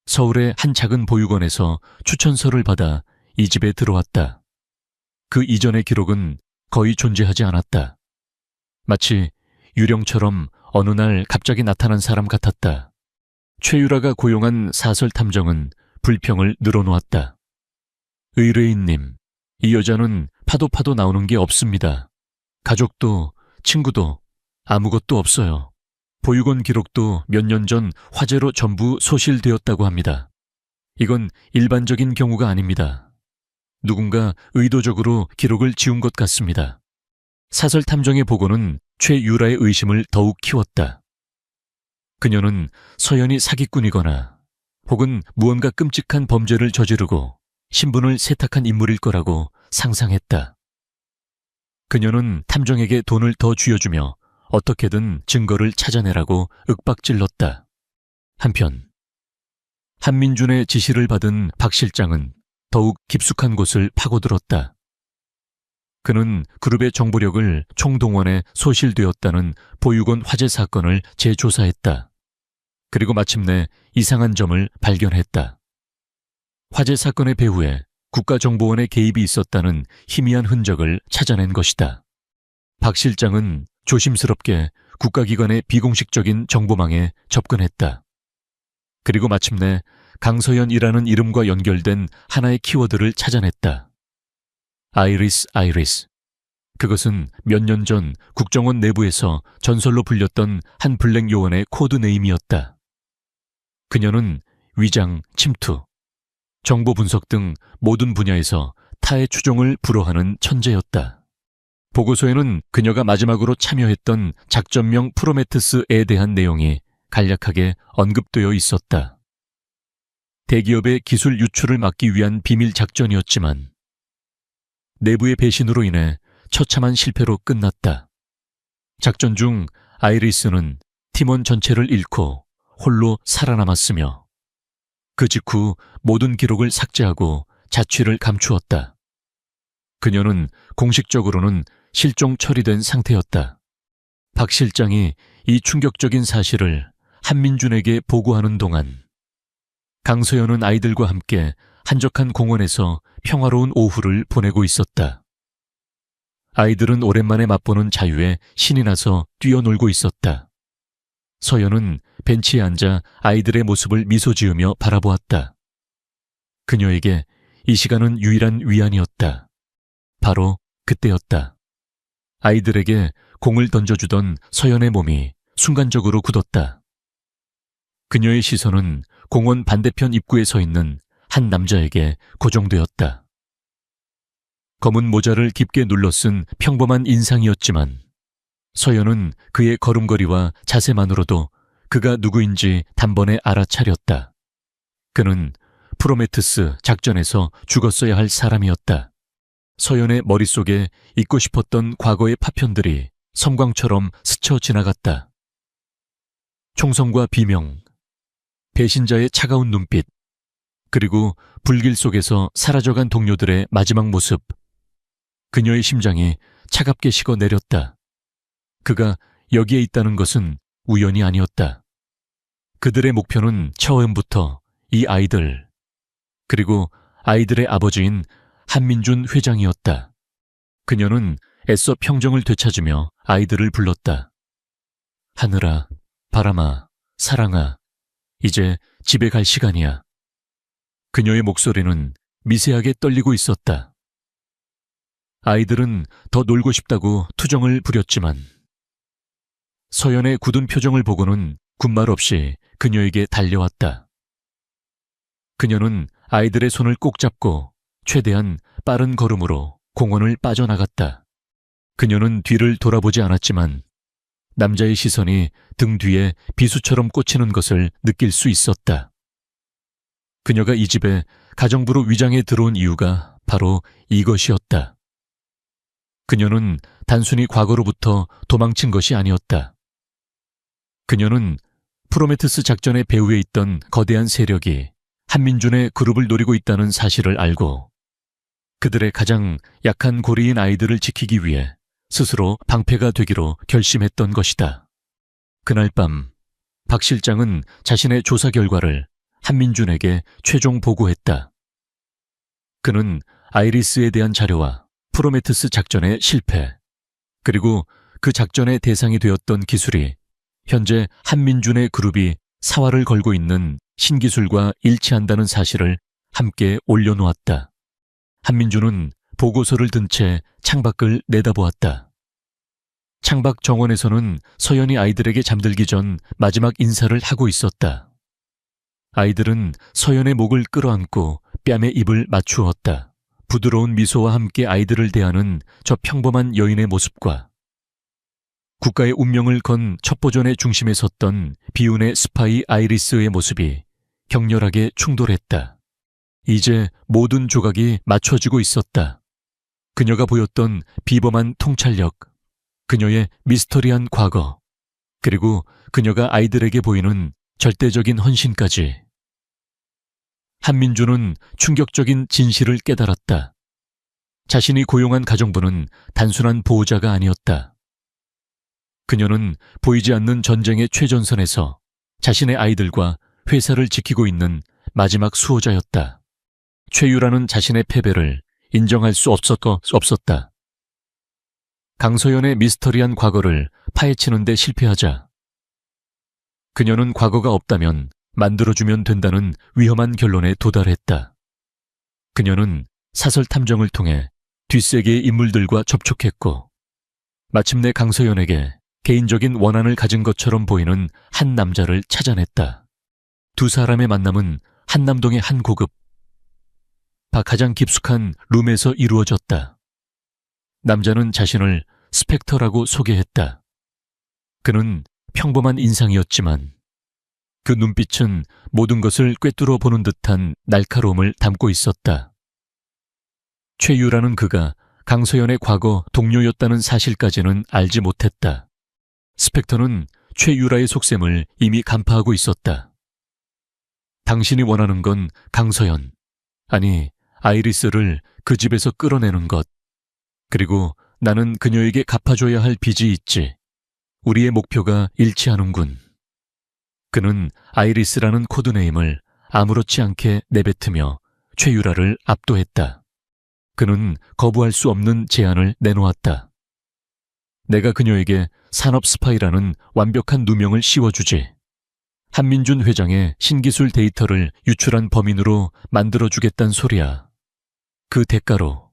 S1: 서울의 한 작은 보육원에서 추천서를 받아 이 집에 들어왔다. 그 이전의 기록은 거의 존재하지 않았다. 마치 유령처럼 어느 날 갑자기 나타난 사람 같았다. 최유라가 고용한 사설 탐정은 불평을 늘어놓았다. 의뢰인님, 이 여자는 파도 나오는 게 없습니다. 가족도 친구도 아무것도 없어요. 보육원 기록도 몇 년 전 화재로 전부 소실되었다고 합니다. 이건 일반적인 경우가 아닙니다. 누군가 의도적으로 기록을 지운 것 같습니다. 사설 탐정의 보고는 최유라의 의심을 더욱 키웠다. 그녀는 서연이 사기꾼이거나 혹은 무언가 끔찍한 범죄를 저지르고 신분을 세탁한 인물일 거라고 상상했다. 그녀는 탐정에게 돈을 더 쥐어주며 어떻게든 증거를 찾아내라고 윽박질렀다. 한편 한민준의 지시를 받은 박 실장은 더욱 깊숙한 곳을 파고들었다. 그는 그룹의 정보력을 총동원해 소실되었다는 보육원 화재 사건을 재조사했다. 그리고 마침내 이상한 점을 발견했다. 화재 사건의 배후에 국가정보원의 개입이 있었다는 희미한 흔적을 찾아낸 것이다. 박 실장은 조심스럽게 국가기관의 비공식적인 정보망에 접근했다. 그리고 마침내 강서연이라는 이름과 연결된 하나의 키워드를 찾아냈다. 아이리스. 그것은 몇 년 전 국정원 내부에서 전설로 불렸던 한 블랙 요원의 코드네임이었다. 그녀는 위장, 침투, 정보 분석 등 모든 분야에서 타의 추종을 불허하는 천재였다. 보고서에는 그녀가 마지막으로 참여했던 작전명 프로메테스에 대한 내용이 간략하게 언급되어 있었다. 대기업의 기술 유출을 막기 위한 비밀 작전이었지만 내부의 배신으로 인해 처참한 실패로 끝났다. 작전 중 아이리스는 팀원 전체를 잃고 홀로 살아남았으며 그 직후 모든 기록을 삭제하고 자취를 감추었다. 그녀는 공식적으로는 실종 처리된 상태였다. 박 실장이 이 충격적인 사실을 한민준에게 보고하는 동안 강서연은 아이들과 함께 한적한 공원에서 평화로운 오후를 보내고 있었다. 아이들은 오랜만에 맛보는 자유에 신이 나서 뛰어놀고 있었다. 서연은 벤치에 앉아 아이들의 모습을 미소 지으며 바라보았다. 그녀에게 이 시간은 유일한 위안이었다. 바로 그때였다. 아이들에게 공을 던져주던 서연의 몸이 순간적으로 굳었다. 그녀의 시선은 공원 반대편 입구에 서 있는 한 남자에게 고정되었다. 검은 모자를 깊게 눌러 쓴 평범한 인상이었지만 서연은 그의 걸음걸이와 자세만으로도 그가 누구인지 단번에 알아차렸다. 그는 프로메테우스 작전에서 죽었어야 할 사람이었다. 서연의 머릿속에 잊고 싶었던 과거의 파편들이 섬광처럼 스쳐 지나갔다. 총성과 비명, 배신자의 차가운 눈빛, 그리고 불길 속에서 사라져간 동료들의 마지막 모습. 그녀의 심장이 차갑게 식어 내렸다. 그가 여기에 있다는 것은 우연이 아니었다. 그들의 목표는 처음부터 이 아이들, 그리고 아이들의 아버지인 한민준 회장이었다. 그녀는 애써 평정을 되찾으며 아이들을 불렀다. 하늘아, 바람아, 사랑아, 이제 집에 갈 시간이야. 그녀의 목소리는 미세하게 떨리고 있었다. 아이들은 더 놀고 싶다고 투정을 부렸지만 서연의 굳은 표정을 보고는 군말 없이 그녀에게 달려왔다. 그녀는 아이들의 손을 꼭 잡고 최대한 빠른 걸음으로 공원을 빠져나갔다. 그녀는 뒤를 돌아보지 않았지만 남자의 시선이 등 뒤에 비수처럼 꽂히는 것을 느낄 수 있었다. 그녀가 이 집에 가정부로 위장해 들어온 이유가 바로 이것이었다. 그녀는 단순히 과거로부터 도망친 것이 아니었다. 그녀는 프로메테우스 작전의 배후에 있던 거대한 세력이 한민준의 그룹을 노리고 있다는 사실을 알고 그들의 가장 약한 고리인 아이들을 지키기 위해 스스로 방패가 되기로 결심했던 것이다. 그날 밤 박 실장은 자신의 조사 결과를 한민준에게 최종 보고했다. 그는 아이리스에 대한 자료와 프로메테우스 작전의 실패, 그리고 그 작전의 대상이 되었던 기술이 현재 한민준의 그룹이 사활을 걸고 있는 신기술과 일치한다는 사실을 함께 올려놓았다. 한민준은 보고서를 든 채 창밖을 내다보았다. 창밖 정원에서는 서연이 아이들에게 잠들기 전 마지막 인사를 하고 있었다. 아이들은 서연의 목을 끌어안고 뺨에 입을 맞추었다. 부드러운 미소와 함께 아이들을 대하는 저 평범한 여인의 모습과 국가의 운명을 건 첩보전의 중심에 섰던 비운의 스파이 아이리스의 모습이 격렬하게 충돌했다. 이제 모든 조각이 맞춰지고 있었다. 그녀가 보였던 비범한 통찰력, 그녀의 미스터리한 과거, 그리고 그녀가 아이들에게 보이는 절대적인 헌신까지. 한민준은 충격적인 진실을 깨달았다. 자신이 고용한 가정부는 단순한 보호자가 아니었다. 그녀는 보이지 않는 전쟁의 최전선에서 자신의 아이들과 회사를 지키고 있는 마지막 수호자였다. 최유라는 자신의 패배를 인정할 수 없었다. 강서연의 미스터리한 과거를 파헤치는 데 실패하자 그녀는 과거가 없다면 만들어주면 된다는 위험한 결론에 도달했다. 그녀는 사설 탐정을 통해 뒷세계의 인물들과 접촉했고 마침내 강서연에게 개인적인 원한을 가진 것처럼 보이는 한 남자를 찾아냈다. 두 사람의 만남은 한남동의 한 고급, 가장 깊숙한 룸에서 이루어졌다. 남자는 자신을 스펙터라고 소개했다. 그는 평범한 인상이었지만 그 눈빛은 모든 것을 꿰뚫어 보는 듯한 날카로움을 담고 있었다. 최유라는 그가 강서연의 과거 동료였다는 사실까지는 알지 못했다. 스펙터는 최유라의 속셈을 이미 간파하고 있었다. 당신이 원하는 건 강서연, 아니 아이리스를 그 집에서 끌어내는 것. 그리고 나는 그녀에게 갚아줘야 할 빚이 있지. 우리의 목표가 일치하는군. 그는 아이리스라는 코드네임을 아무렇지 않게 내뱉으며 최유라를 압도했다. 그는 거부할 수 없는 제안을 내놓았다. 내가 그녀에게 산업 스파이라는 완벽한 누명을 씌워주지. 한민준 회장의 신기술 데이터를 유출한 범인으로 만들어주겠단 소리야. 그 대가로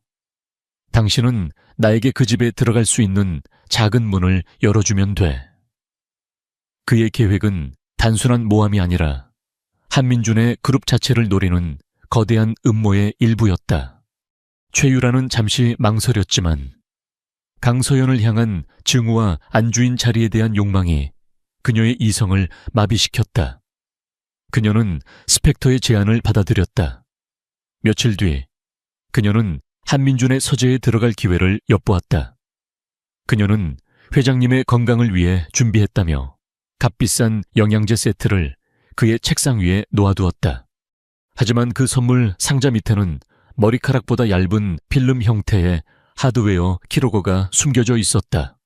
S1: 당신은 나에게 그 집에 들어갈 수 있는 작은 문을 열어주면 돼. 그의 계획은 단순한 모함이 아니라 한민준의 그룹 자체를 노리는 거대한 음모의 일부였다. 최유라는 잠시 망설였지만 강서연을 향한 증오와 안주인 자리에 대한 욕망이 그녀의 이성을 마비시켰다. 그녀는 스펙터의 제안을 받아들였다. 며칠 뒤 그녀는 한민준의 서재에 들어갈 기회를 엿보았다. 그녀는 회장님의 건강을 위해 준비했다며 값비싼 영양제 세트를 그의 책상 위에 놓아두었다. 하지만 그 선물 상자 밑에는 머리카락보다 얇은 필름 형태의 하드웨어 키로거가 숨겨져 있었다.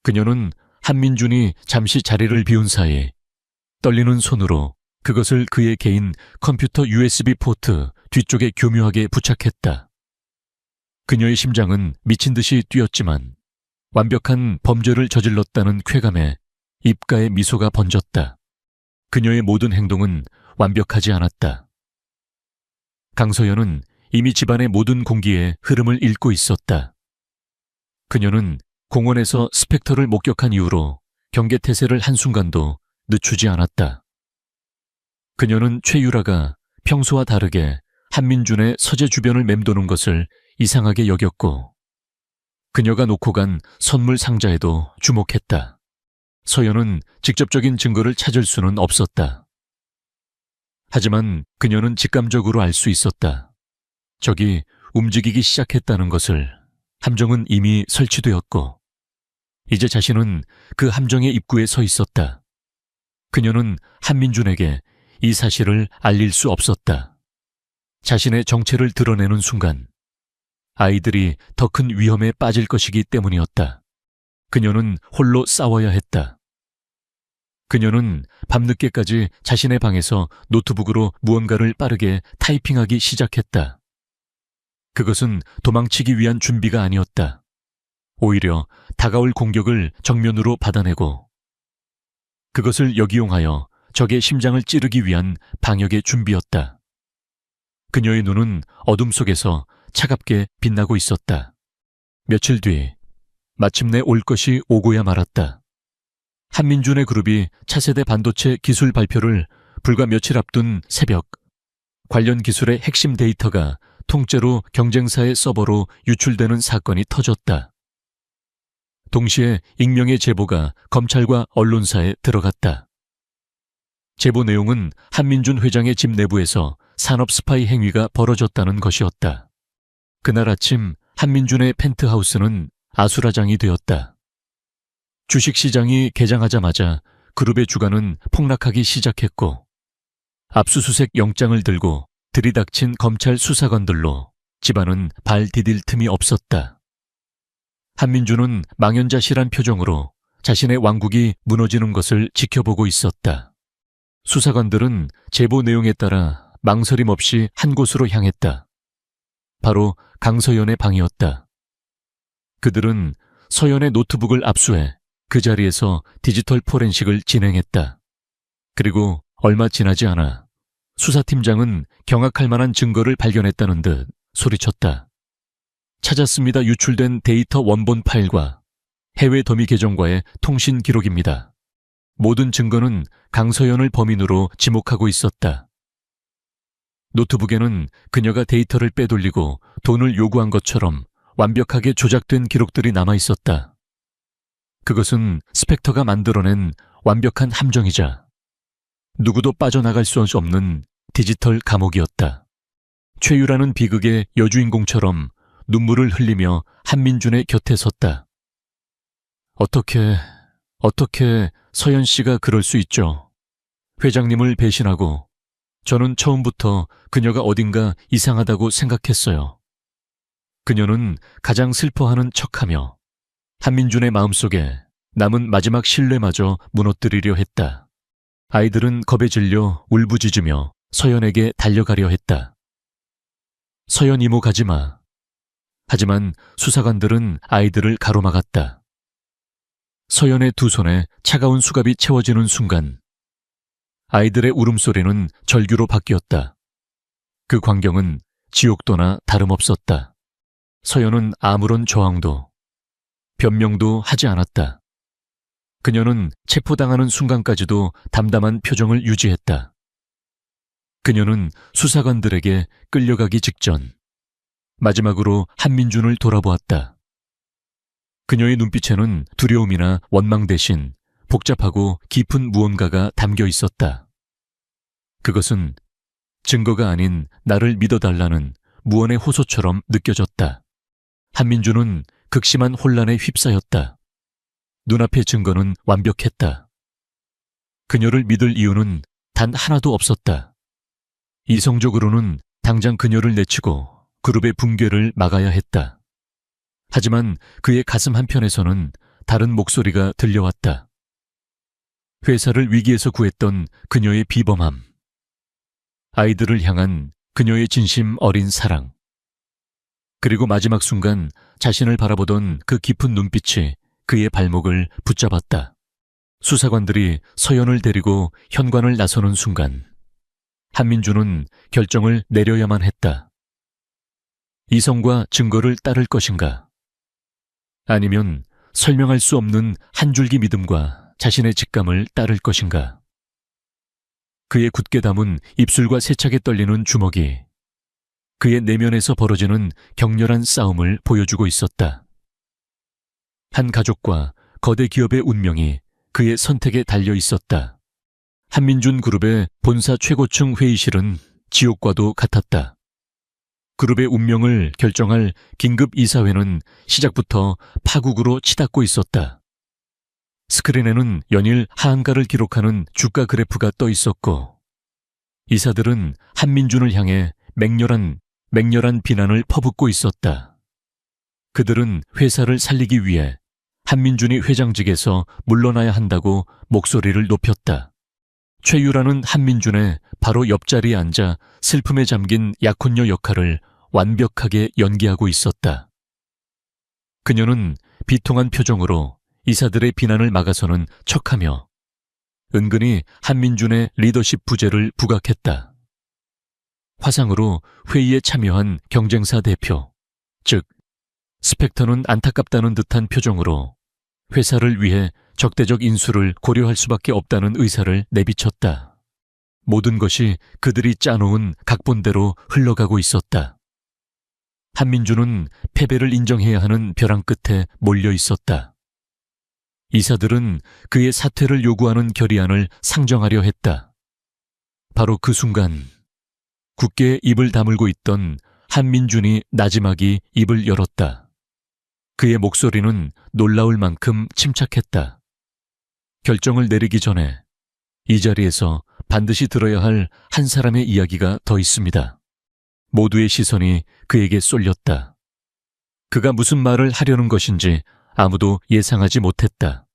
S1: 그녀는 한민준이 잠시 자리를 비운 사이 떨리는 손으로 그것을 그의 개인 컴퓨터 USB 포트 뒤쪽에 교묘하게 부착했다. 그녀의 심장은 미친 듯이 뛰었지만 완벽한 범죄를 저질렀다는 쾌감에 입가에 미소가 번졌다. 그녀의 모든 행동은 완벽하지 않았다. 강서연은 이미 집안의 모든 공기의 흐름을 읽고 있었다. 그녀는 공원에서 스펙터를 목격한 이후로 경계태세를 한순간도 늦추지 않았다. 그녀는 최유라가 평소와 다르게 한민준의 서재 주변을 맴도는 것을 이상하게 여겼고 그녀가 놓고 간 선물 상자에도 주목했다. 서연은 직접적인 증거를 찾을 수는 없었다. 하지만 그녀는 직감적으로 알 수 있었다. 적이 움직이기 시작했다는 것을. 함정은 이미 설치되었고 이제 자신은 그 함정의 입구에 서 있었다. 그녀는 한민준에게 이 사실을 알릴 수 없었다. 자신의 정체를 드러내는 순간 아이들이 더 큰 위험에 빠질 것이기 때문이었다. 그녀는 홀로 싸워야 했다. 그녀는 밤늦게까지 자신의 방에서 노트북으로 무언가를 빠르게 타이핑하기 시작했다. 그것은 도망치기 위한 준비가 아니었다. 오히려 다가올 공격을 정면으로 받아내고 그것을 역이용하여 적의 심장을 찌르기 위한 방역의 준비였다. 그녀의 눈은 어둠 속에서 차갑게 빛나고 있었다. 며칠 뒤 마침내 올 것이 오고야 말았다. 한민준의 그룹이 차세대 반도체 기술 발표를 불과 며칠 앞둔 새벽, 관련 기술의 핵심 데이터가 통째로 경쟁사의 서버로 유출되는 사건이 터졌다. 동시에 익명의 제보가 검찰과 언론사에 들어갔다. 제보 내용은 한민준 회장의 집 내부에서 산업 스파이 행위가 벌어졌다는 것이었다. 그날 아침 한민준의 펜트하우스는 아수라장이 되었다. 주식시장이 개장하자마자 그룹의 주가는 폭락하기 시작했고 압수수색 영장을 들고 들이닥친 검찰 수사관들로 집안은 발 디딜 틈이 없었다. 한민준은 망연자실한 표정으로 자신의 왕국이 무너지는 것을 지켜보고 있었다. 수사관들은 제보 내용에 따라 망설임 없이 한 곳으로 향했다. 바로 강서연의 방이었다. 그들은 서연의 노트북을 압수해 그 자리에서 디지털 포렌식을 진행했다. 그리고 얼마 지나지 않아 수사팀장은 경악할 만한 증거를 발견했다는 듯 소리쳤다. 찾았습니다. 유출된 데이터 원본 파일과 해외 더미 계정과의 통신 기록입니다. 모든 증거는 강서연을 범인으로 지목하고 있었다. 노트북에는 그녀가 데이터를 빼돌리고 돈을 요구한 것처럼 완벽하게 조작된 기록들이 남아 있었다. 그것은 스펙터가 만들어낸 완벽한 함정이자 누구도 빠져나갈 수 없는 디지털 감옥이었다. 최유라는 비극의 여주인공처럼 눈물을 흘리며 한민준의 곁에 섰다. 어떻게 서연 씨가 그럴 수 있죠? 회장님을 배신하고 저는 처음부터 그녀가 어딘가 이상하다고 생각했어요. 그녀는 가장 슬퍼하는 척하며 한민준의 마음속에 남은 마지막 신뢰마저 무너뜨리려 했다. 아이들은 겁에 질려 울부짖으며 서연에게 달려가려 했다. 서연 이모 가지마. 하지만 수사관들은 아이들을 가로막았다. 서연의 두 손에 차가운 수갑이 채워지는 순간 아이들의 울음소리는 절규로 바뀌었다. 그 광경은 지옥도나 다름없었다. 서연은 아무런 저항도, 변명도 하지 않았다. 그녀는 체포당하는 순간까지도 담담한 표정을 유지했다. 그녀는 수사관들에게 끌려가기 직전 마지막으로 한민준을 돌아보았다. 그녀의 눈빛에는 두려움이나 원망 대신 복잡하고 깊은 무언가가 담겨 있었다. 그것은 증거가 아닌 나를 믿어달라는 무언의 호소처럼 느껴졌다. 한민준은 극심한 혼란에 휩싸였다. 눈앞의 증거는 완벽했다. 그녀를 믿을 이유는 단 하나도 없었다. 이성적으로는 당장 그녀를 내치고 그룹의 붕괴를 막아야 했다. 하지만 그의 가슴 한편에서는 다른 목소리가 들려왔다. 회사를 위기에서 구했던 그녀의 비범함, 아이들을 향한 그녀의 진심 어린 사랑, 그리고 마지막 순간 자신을 바라보던 그 깊은 눈빛이 그의 발목을 붙잡았다. 수사관들이 서연을 데리고 현관을 나서는 순간 한민준은 결정을 내려야만 했다. 이성과 증거를 따를 것인가? 아니면 설명할 수 없는 한 줄기 믿음과 자신의 직감을 따를 것인가? 그의 굳게 담은 입술과 세차게 떨리는 주먹이 그의 내면에서 벌어지는 격렬한 싸움을 보여주고 있었다. 한 가족과 거대 기업의 운명이 그의 선택에 달려 있었다. 한민준 그룹의 본사 최고층 회의실은 지옥과도 같았다. 그룹의 운명을 결정할 긴급 이사회는 시작부터 파국으로 치닫고 있었다. 스크린에는 연일 하한가를 기록하는 주가 그래프가 떠 있었고 이사들은 한민준을 향해 맹렬한 비난을 퍼붓고 있었다. 그들은 회사를 살리기 위해 한민준이 회장직에서 물러나야 한다고 목소리를 높였다. 최유라는 한민준의 바로 옆자리에 앉아 슬픔에 잠긴 약혼녀 역할을 완벽하게 연기하고 있었다. 그녀는 비통한 표정으로 이사들의 비난을 막아서는 척하며 은근히 한민준의 리더십 부재를 부각했다. 화상으로 회의에 참여한 경쟁사 대표, 즉 스펙터는 안타깝다는 듯한 표정으로 회사를 위해 적대적 인수를 고려할 수밖에 없다는 의사를 내비쳤다. 모든 것이 그들이 짜놓은 각본대로 흘러가고 있었다. 한민준은 패배를 인정해야 하는 벼랑 끝에 몰려 있었다. 이사들은 그의 사퇴를 요구하는 결의안을 상정하려 했다. 바로 그 순간 굳게 입을 다물고 있던 한민준이 나지막이 입을 열었다. 그의 목소리는 놀라울 만큼 침착했다. 결정을 내리기 전에 이 자리에서 반드시 들어야 할 한 사람의 이야기가 더 있습니다. 모두의 시선이 그에게 쏠렸다. 그가 무슨 말을 하려는 것인지 아무도 예상하지 못했다.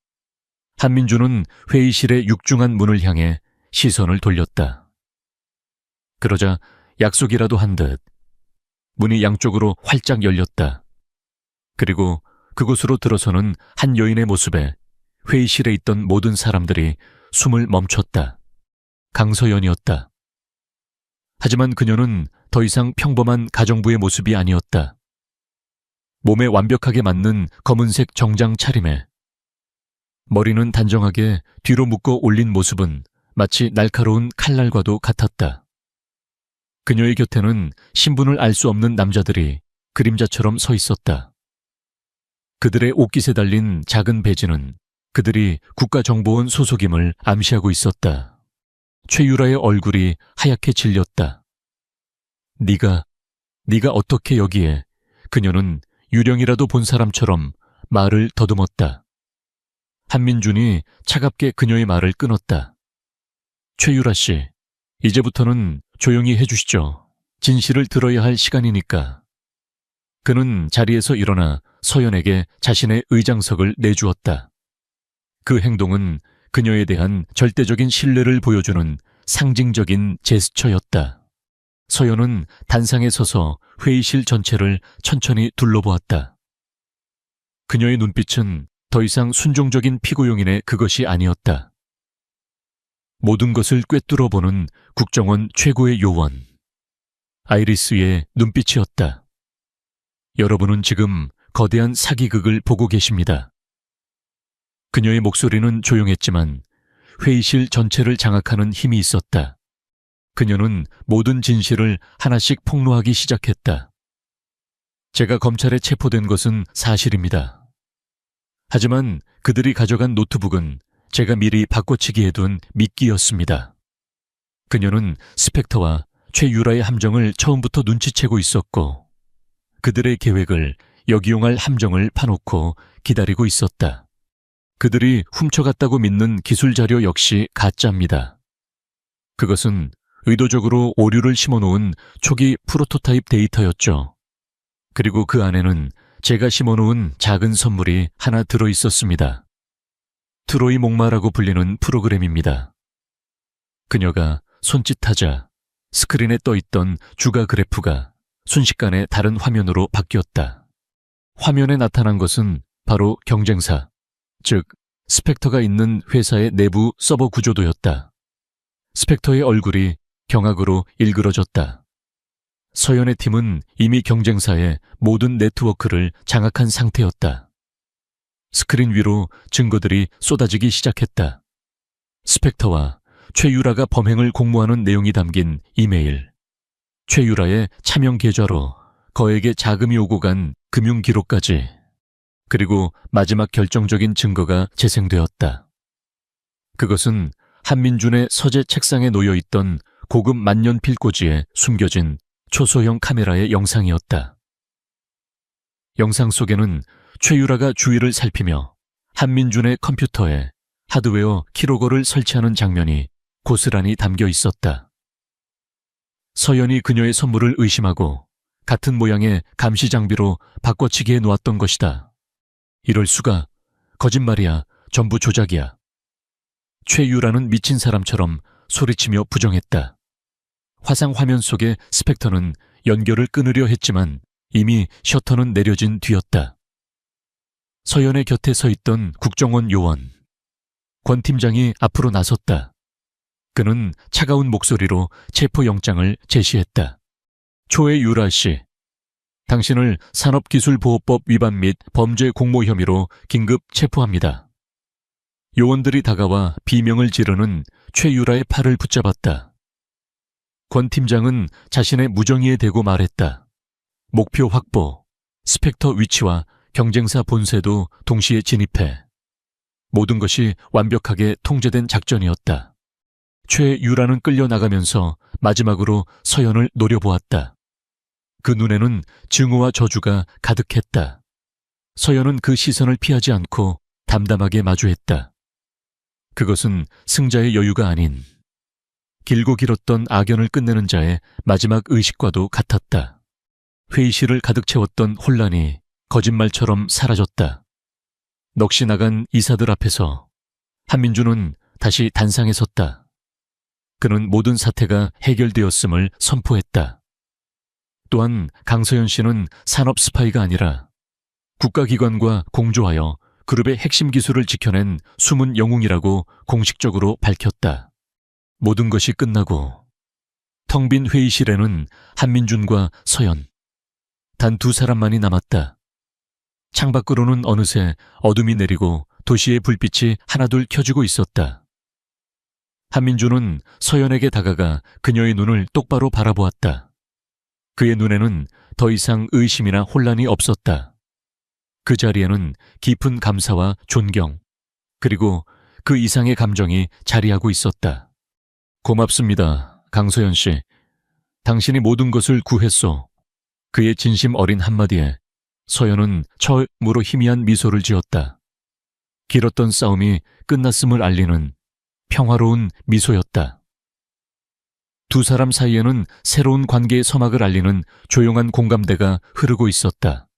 S1: 한민준은 회의실의 육중한 문을 향해 시선을 돌렸다. 그러자 약속이라도 한 듯 문이 양쪽으로 활짝 열렸다. 그리고 그곳으로 들어서는 한 여인의 모습에 회의실에 있던 모든 사람들이 숨을 멈췄다. 강서연이었다. 하지만 그녀는 더 이상 평범한 가정부의 모습이 아니었다. 몸에 완벽하게 맞는 검은색 정장 차림에 머리는 단정하게 뒤로 묶어 올린 모습은 마치 날카로운 칼날과도 같았다. 그녀의 곁에는 신분을 알 수 없는 남자들이 그림자처럼 서 있었다. 그들의 옷깃에 달린 작은 배지는 그들이 국가정보원 소속임을 암시하고 있었다. 최유라의 얼굴이 하얗게 질렸다. 네가 어떻게 여기에? 그녀는 유령이라도 본 사람처럼 말을 더듬었다. 한민준이 차갑게 그녀의 말을 끊었다. 최유라 씨, 이제부터는 조용히 해주시죠. 진실을 들어야 할 시간이니까. 그는 자리에서 일어나 서연에게 자신의 의장석을 내주었다. 그 행동은 그녀에 대한 절대적인 신뢰를 보여주는 상징적인 제스처였다. 서연은 단상에 서서 회의실 전체를 천천히 둘러보았다. 그녀의 눈빛은 더 이상 순종적인 피고용인의 그것이 아니었다. 모든 것을 꿰뚫어보는 국정원 최고의 요원, 아이리스의 눈빛이었다. 여러분은 지금 거대한 사기극을 보고 계십니다. 그녀의 목소리는 조용했지만 회의실 전체를 장악하는 힘이 있었다. 그녀는 모든 진실을 하나씩 폭로하기 시작했다. 제가 검찰에 체포된 것은 사실입니다. 하지만 그들이 가져간 노트북은 제가 미리 바꿔치기 해둔 미끼였습니다. 그녀는 스펙터와 최유라의 함정을 처음부터 눈치채고 있었고 그들의 계획을 역이용할 함정을 파놓고 기다리고 있었다. 그들이 훔쳐갔다고 믿는 기술 자료 역시 가짜입니다. 그것은 의도적으로 오류를 심어놓은 초기 프로토타입 데이터였죠. 그리고 그 안에는 제가 심어놓은 작은 선물이 하나 들어있었습니다. 트로이 목마라고 불리는 프로그램입니다. 그녀가 손짓하자 스크린에 떠있던 주가 그래프가 순식간에 다른 화면으로 바뀌었다. 화면에 나타난 것은 바로 경쟁사, 즉 스펙터가 있는 회사의 내부 서버 구조도였다. 스펙터의 얼굴이 경악으로 일그러졌다. 서연의 팀은 이미 경쟁사의 모든 네트워크를 장악한 상태였다. 스크린 위로 증거들이 쏟아지기 시작했다. 스펙터와 최유라가 범행을 공모하는 내용이 담긴 이메일, 최유라의 차명 계좌로 거액의 자금이 오고 간 금융 기록까지, 그리고 마지막 결정적인 증거가 재생되었다. 그것은 한민준의 서재 책상에 놓여있던 고급 만년필 꽂이에 숨겨진 초소형 카메라의 영상이었다. 영상 속에는 최유라가 주위를 살피며 한민준의 컴퓨터에 하드웨어 키로거를 설치하는 장면이 고스란히 담겨 있었다. 서연이 그녀의 선물을 의심하고 같은 모양의 감시 장비로 바꿔치기해 놓았던 것이다. 이럴 수가. 거짓말이야. 전부 조작이야. 최유라는 미친 사람처럼 소리치며 부정했다. 화상 화면 속의 스펙터는 연결을 끊으려 했지만 이미 셔터는 내려진 뒤였다. 서연의 곁에 서 있던 국정원 요원 권 팀장이 앞으로 나섰다. 그는 차가운 목소리로 체포영장을 제시했다. 최유라 씨, 당신을 산업기술보호법 위반 및 범죄 공모 혐의로 긴급 체포합니다. 요원들이 다가와 비명을 지르는 최유라의 팔을 붙잡았다. 권 팀장은 자신의 무정의에 대고 말했다. 목표 확보, 스펙터 위치와 경쟁사 본세도 동시에 진입해. 모든 것이 완벽하게 통제된 작전이었다. 최유라는 끌려나가면서 마지막으로 서연을 노려보았다. 그 눈에는 증오와 저주가 가득했다. 서연은 그 시선을 피하지 않고 담담하게 마주했다. 그것은 승자의 여유가 아닌 길고 길었던 악연을 끝내는 자의 마지막 의식과도 같았다. 회의실을 가득 채웠던 혼란이 거짓말처럼 사라졌다. 넋이 나간 이사들 앞에서 한민준은 다시 단상에 섰다. 그는 모든 사태가 해결되었음을 선포했다. 또한 강서연 씨는 산업 스파이가 아니라 국가기관과 공조하여 그룹의 핵심 기술을 지켜낸 숨은 영웅이라고 공식적으로 밝혔다. 모든 것이 끝나고 텅 빈 회의실에는 한민준과 서연, 단 두 사람만이 남았다. 창밖으로는 어느새 어둠이 내리고 도시의 불빛이 하나둘 켜지고 있었다. 한민준은 서연에게 다가가 그녀의 눈을 똑바로 바라보았다. 그의 눈에는 더 이상 의심이나 혼란이 없었다. 그 자리에는 깊은 감사와 존경, 그리고 그 이상의 감정이 자리하고 있었다. 고맙습니다, 강서연 씨. 당신이 모든 것을 구했소. 그의 진심 어린 한마디에 서연은 처음으로 희미한 미소를 지었다. 길었던 싸움이 끝났음을 알리는 평화로운 미소였다. 두 사람 사이에는 새로운 관계의 서막을 알리는 조용한 공감대가 흐르고 있었다.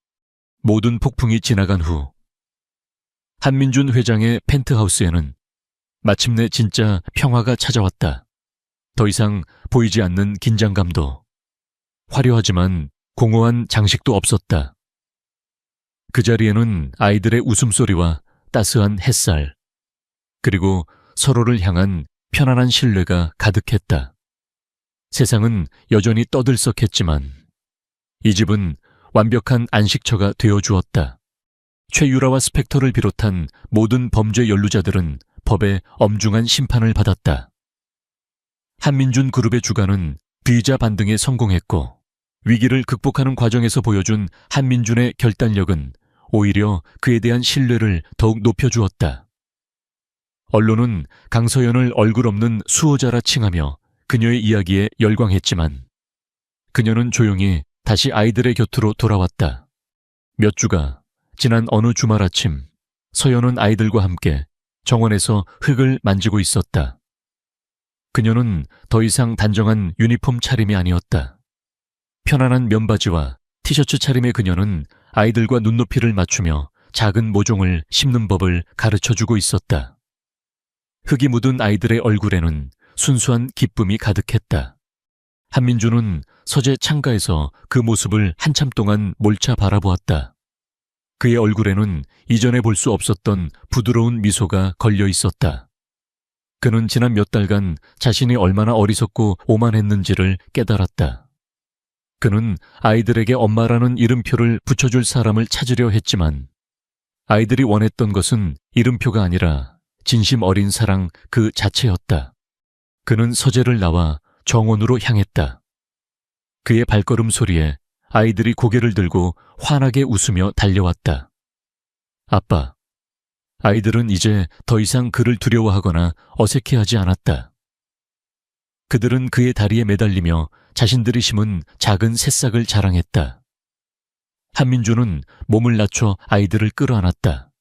S1: 모든 폭풍이 지나간 후 한민준 회장의 펜트하우스에는 마침내 진짜 평화가 찾아왔다. 더 이상 보이지 않는 긴장감도, 화려하지만 공허한 장식도 없었다. 그 자리에는 아이들의 웃음소리와 따스한 햇살, 그리고 서로를 향한 편안한 신뢰가 가득했다. 세상은 여전히 떠들썩했지만 이 집은 완벽한 안식처가 되어주었다. 최유라와 스펙터를 비롯한 모든 범죄 연루자들은 법의 엄중한 심판을 받았다. 한민준 그룹의 주가는 비자 반등에 성공했고, 위기를 극복하는 과정에서 보여준 한민준의 결단력은 오히려 그에 대한 신뢰를 더욱 높여주었다. 언론은 강서연을 얼굴 없는 수호자라 칭하며 그녀의 이야기에 열광했지만 그녀는 조용히 다시 아이들의 곁으로 돌아왔다. 몇 주가 지난 어느 주말 아침, 서연은 아이들과 함께 정원에서 흙을 만지고 있었다. 그녀는 더 이상 단정한 유니폼 차림이 아니었다. 편안한 면바지와 티셔츠 차림의 그녀는 아이들과 눈높이를 맞추며 작은 모종을 심는 법을 가르쳐주고 있었다. 흙이 묻은 아이들의 얼굴에는 순수한 기쁨이 가득했다. 한민주는 서재 창가에서 그 모습을 한참 동안 몰차 바라보았다. 그의 얼굴에는 이전에 볼 수 없었던 부드러운 미소가 걸려 있었다. 그는 지난 몇 달간 자신이 얼마나 어리석고 오만했는지를 깨달았다. 그는 아이들에게 엄마라는 이름표를 붙여줄 사람을 찾으려 했지만 아이들이 원했던 것은 이름표가 아니라 진심 어린 사랑 그 자체였다. 그는 서재를 나와 정원으로 향했다. 그의 발걸음 소리에 아이들이 고개를 들고 환하게 웃으며 달려왔다. 아빠. 아이들은 이제 더 이상 그를 두려워하거나 어색해하지 않았다. 그들은 그의 다리에 매달리며 자신들이 심은 작은 새싹을 자랑했다. 한민주는 몸을 낮춰 아이들을 끌어안았다.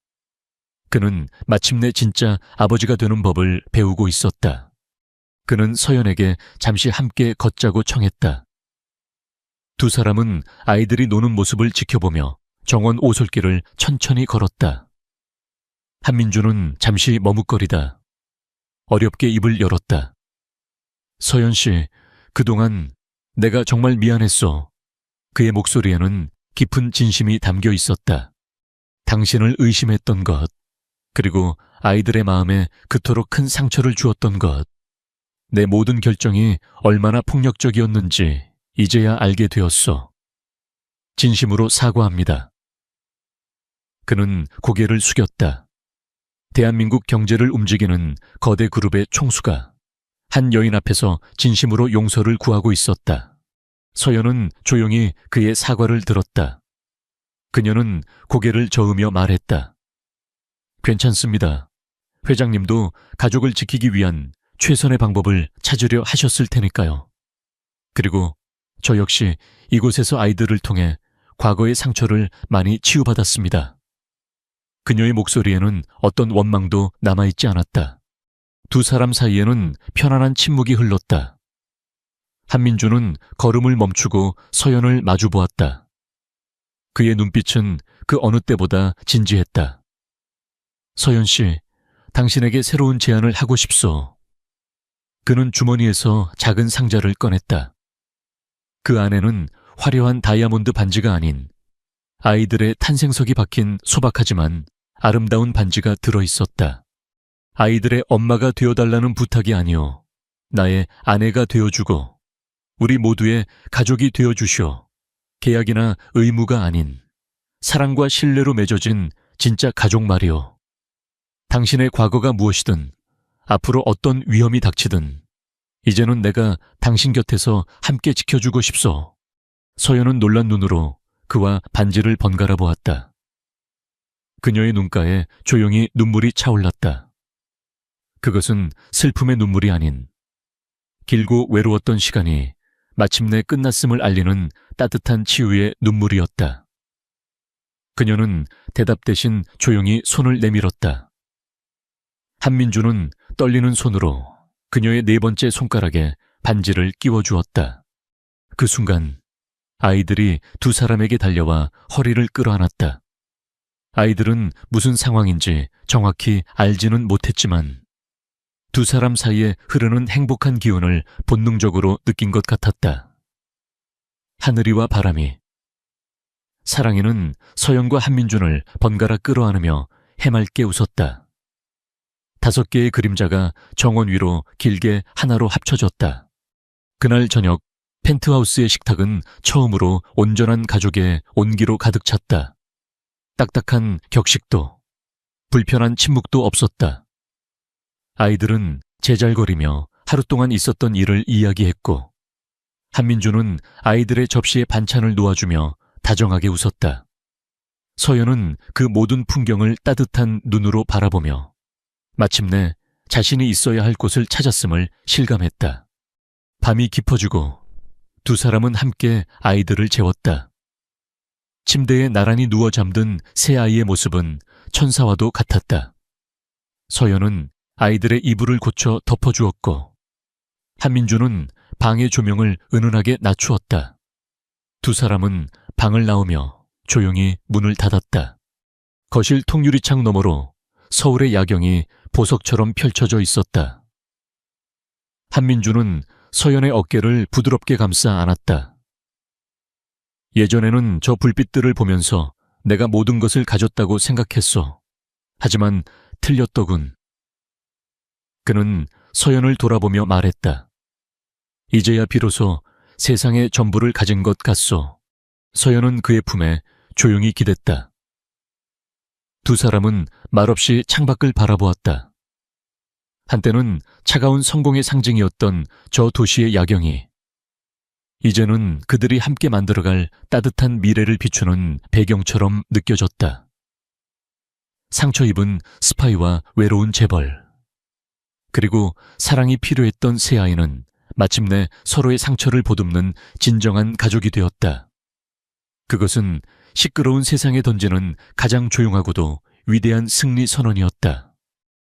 S1: 그는 마침내 진짜 아버지가 되는 법을 배우고 있었다. 그는 서연에게 잠시 함께 걷자고 청했다. 두 사람은 아이들이 노는 모습을 지켜보며 정원 오솔길을 천천히 걸었다. 한민주는 잠시 머뭇거리다 어렵게 입을 열었다. 서연 씨, 그동안 내가 정말 미안했어. 그의 목소리에는 깊은 진심이 담겨 있었다. 당신을 의심했던 것, 그리고 아이들의 마음에 그토록 큰 상처를 주었던 것, 내 모든 결정이 얼마나 폭력적이었는지 이제야 알게 되었어. 진심으로 사과합니다. 그는 고개를 숙였다. 대한민국 경제를 움직이는 거대 그룹의 총수가 한 여인 앞에서 진심으로 용서를 구하고 있었다. 서연은 조용히 그의 사과를 들었다. 그녀는 고개를 저으며 말했다. 괜찮습니다. 회장님도 가족을 지키기 위한 최선의 방법을 찾으려 하셨을 테니까요. 그리고 저 역시 이곳에서 아이들을 통해 과거의 상처를 많이 치유받았습니다. 그녀의 목소리에는 어떤 원망도 남아있지 않았다. 두 사람 사이에는 편안한 침묵이 흘렀다. 한민주는 걸음을 멈추고 서연을 마주보았다. 그의 눈빛은 그 어느 때보다 진지했다. 서연 씨, 당신에게 새로운 제안을 하고 싶소. 그는 주머니에서 작은 상자를 꺼냈다. 그 안에는 화려한 다이아몬드 반지가 아닌 아이들의 탄생석이 박힌 소박하지만 아름다운 반지가 들어있었다. 아이들의 엄마가 되어달라는 부탁이 아니오. 나의 아내가 되어주고 우리 모두의 가족이 되어주시오. 계약이나 의무가 아닌 사랑과 신뢰로 맺어진 진짜 가족 말이오. 당신의 과거가 무엇이든 앞으로 어떤 위험이 닥치든 이제는 내가 당신 곁에서 함께 지켜주고 싶소. 서연은 놀란 눈으로 그와 반지를 번갈아 보았다. 그녀의 눈가에 조용히 눈물이 차올랐다. 그것은 슬픔의 눈물이 아닌 길고 외로웠던 시간이 마침내 끝났음을 알리는 따뜻한 치유의 눈물이었다. 그녀는 대답 대신 조용히 손을 내밀었다. 한민주는 떨리는 손으로 그녀의 네 번째 손가락에 반지를 끼워주었다. 그 순간 아이들이 두 사람에게 달려와 허리를 끌어안았다. 아이들은 무슨 상황인지 정확히 알지는 못했지만 두 사람 사이에 흐르는 행복한 기운을 본능적으로 느낀 것 같았다. 하늘이와 바람이. 사랑이는 서연과 한민준을 번갈아 끌어안으며 해맑게 웃었다. 5개의 그림자가 정원 위로 길게 하나로 합쳐졌다. 그날 저녁 펜트하우스의 식탁은 처음으로 온전한 가족의 온기로 가득 찼다. 딱딱한 격식도, 불편한 침묵도 없었다. 아이들은 제잘거리며 하루 동안 있었던 일을 이야기했고, 한민주는 아이들의 접시에 반찬을 놓아주며 다정하게 웃었다. 서연은 그 모든 풍경을 따뜻한 눈으로 바라보며 마침내 자신이 있어야 할 곳을 찾았음을 실감했다. 밤이 깊어지고 두 사람은 함께 아이들을 재웠다. 침대에 나란히 누워 잠든 새 아이의 모습은 천사와도 같았다. 서연은 아이들의 이불을 고쳐 덮어주었고, 한민주는 방의 조명을 은은하게 낮추었다. 두 사람은 방을 나오며 조용히 문을 닫았다. 거실 통유리창 너머로 서울의 야경이 보석처럼 펼쳐져 있었다. 한민주는 서연의 어깨를 부드럽게 감싸 안았다. 예전에는 저 불빛들을 보면서 내가 모든 것을 가졌다고 생각했어. 하지만 틀렸더군. 그는 서연을 돌아보며 말했다. 이제야 비로소 세상의 전부를 가진 것 같소. 서연은 그의 품에 조용히 기댔다. 두 사람은 말없이 창밖을 바라보았다. 한때는 차가운 성공의 상징이었던 저 도시의 야경이 이제는 그들이 함께 만들어갈 따뜻한 미래를 비추는 배경처럼 느껴졌다. 상처 입은 스파이와 외로운 재벌, 그리고 사랑이 필요했던 새 아이는 마침내 서로의 상처를 보듬는 진정한 가족이 되었다. 그것은 시끄러운 세상에 던지는 가장 조용하고도 위대한 승리 선언이었다.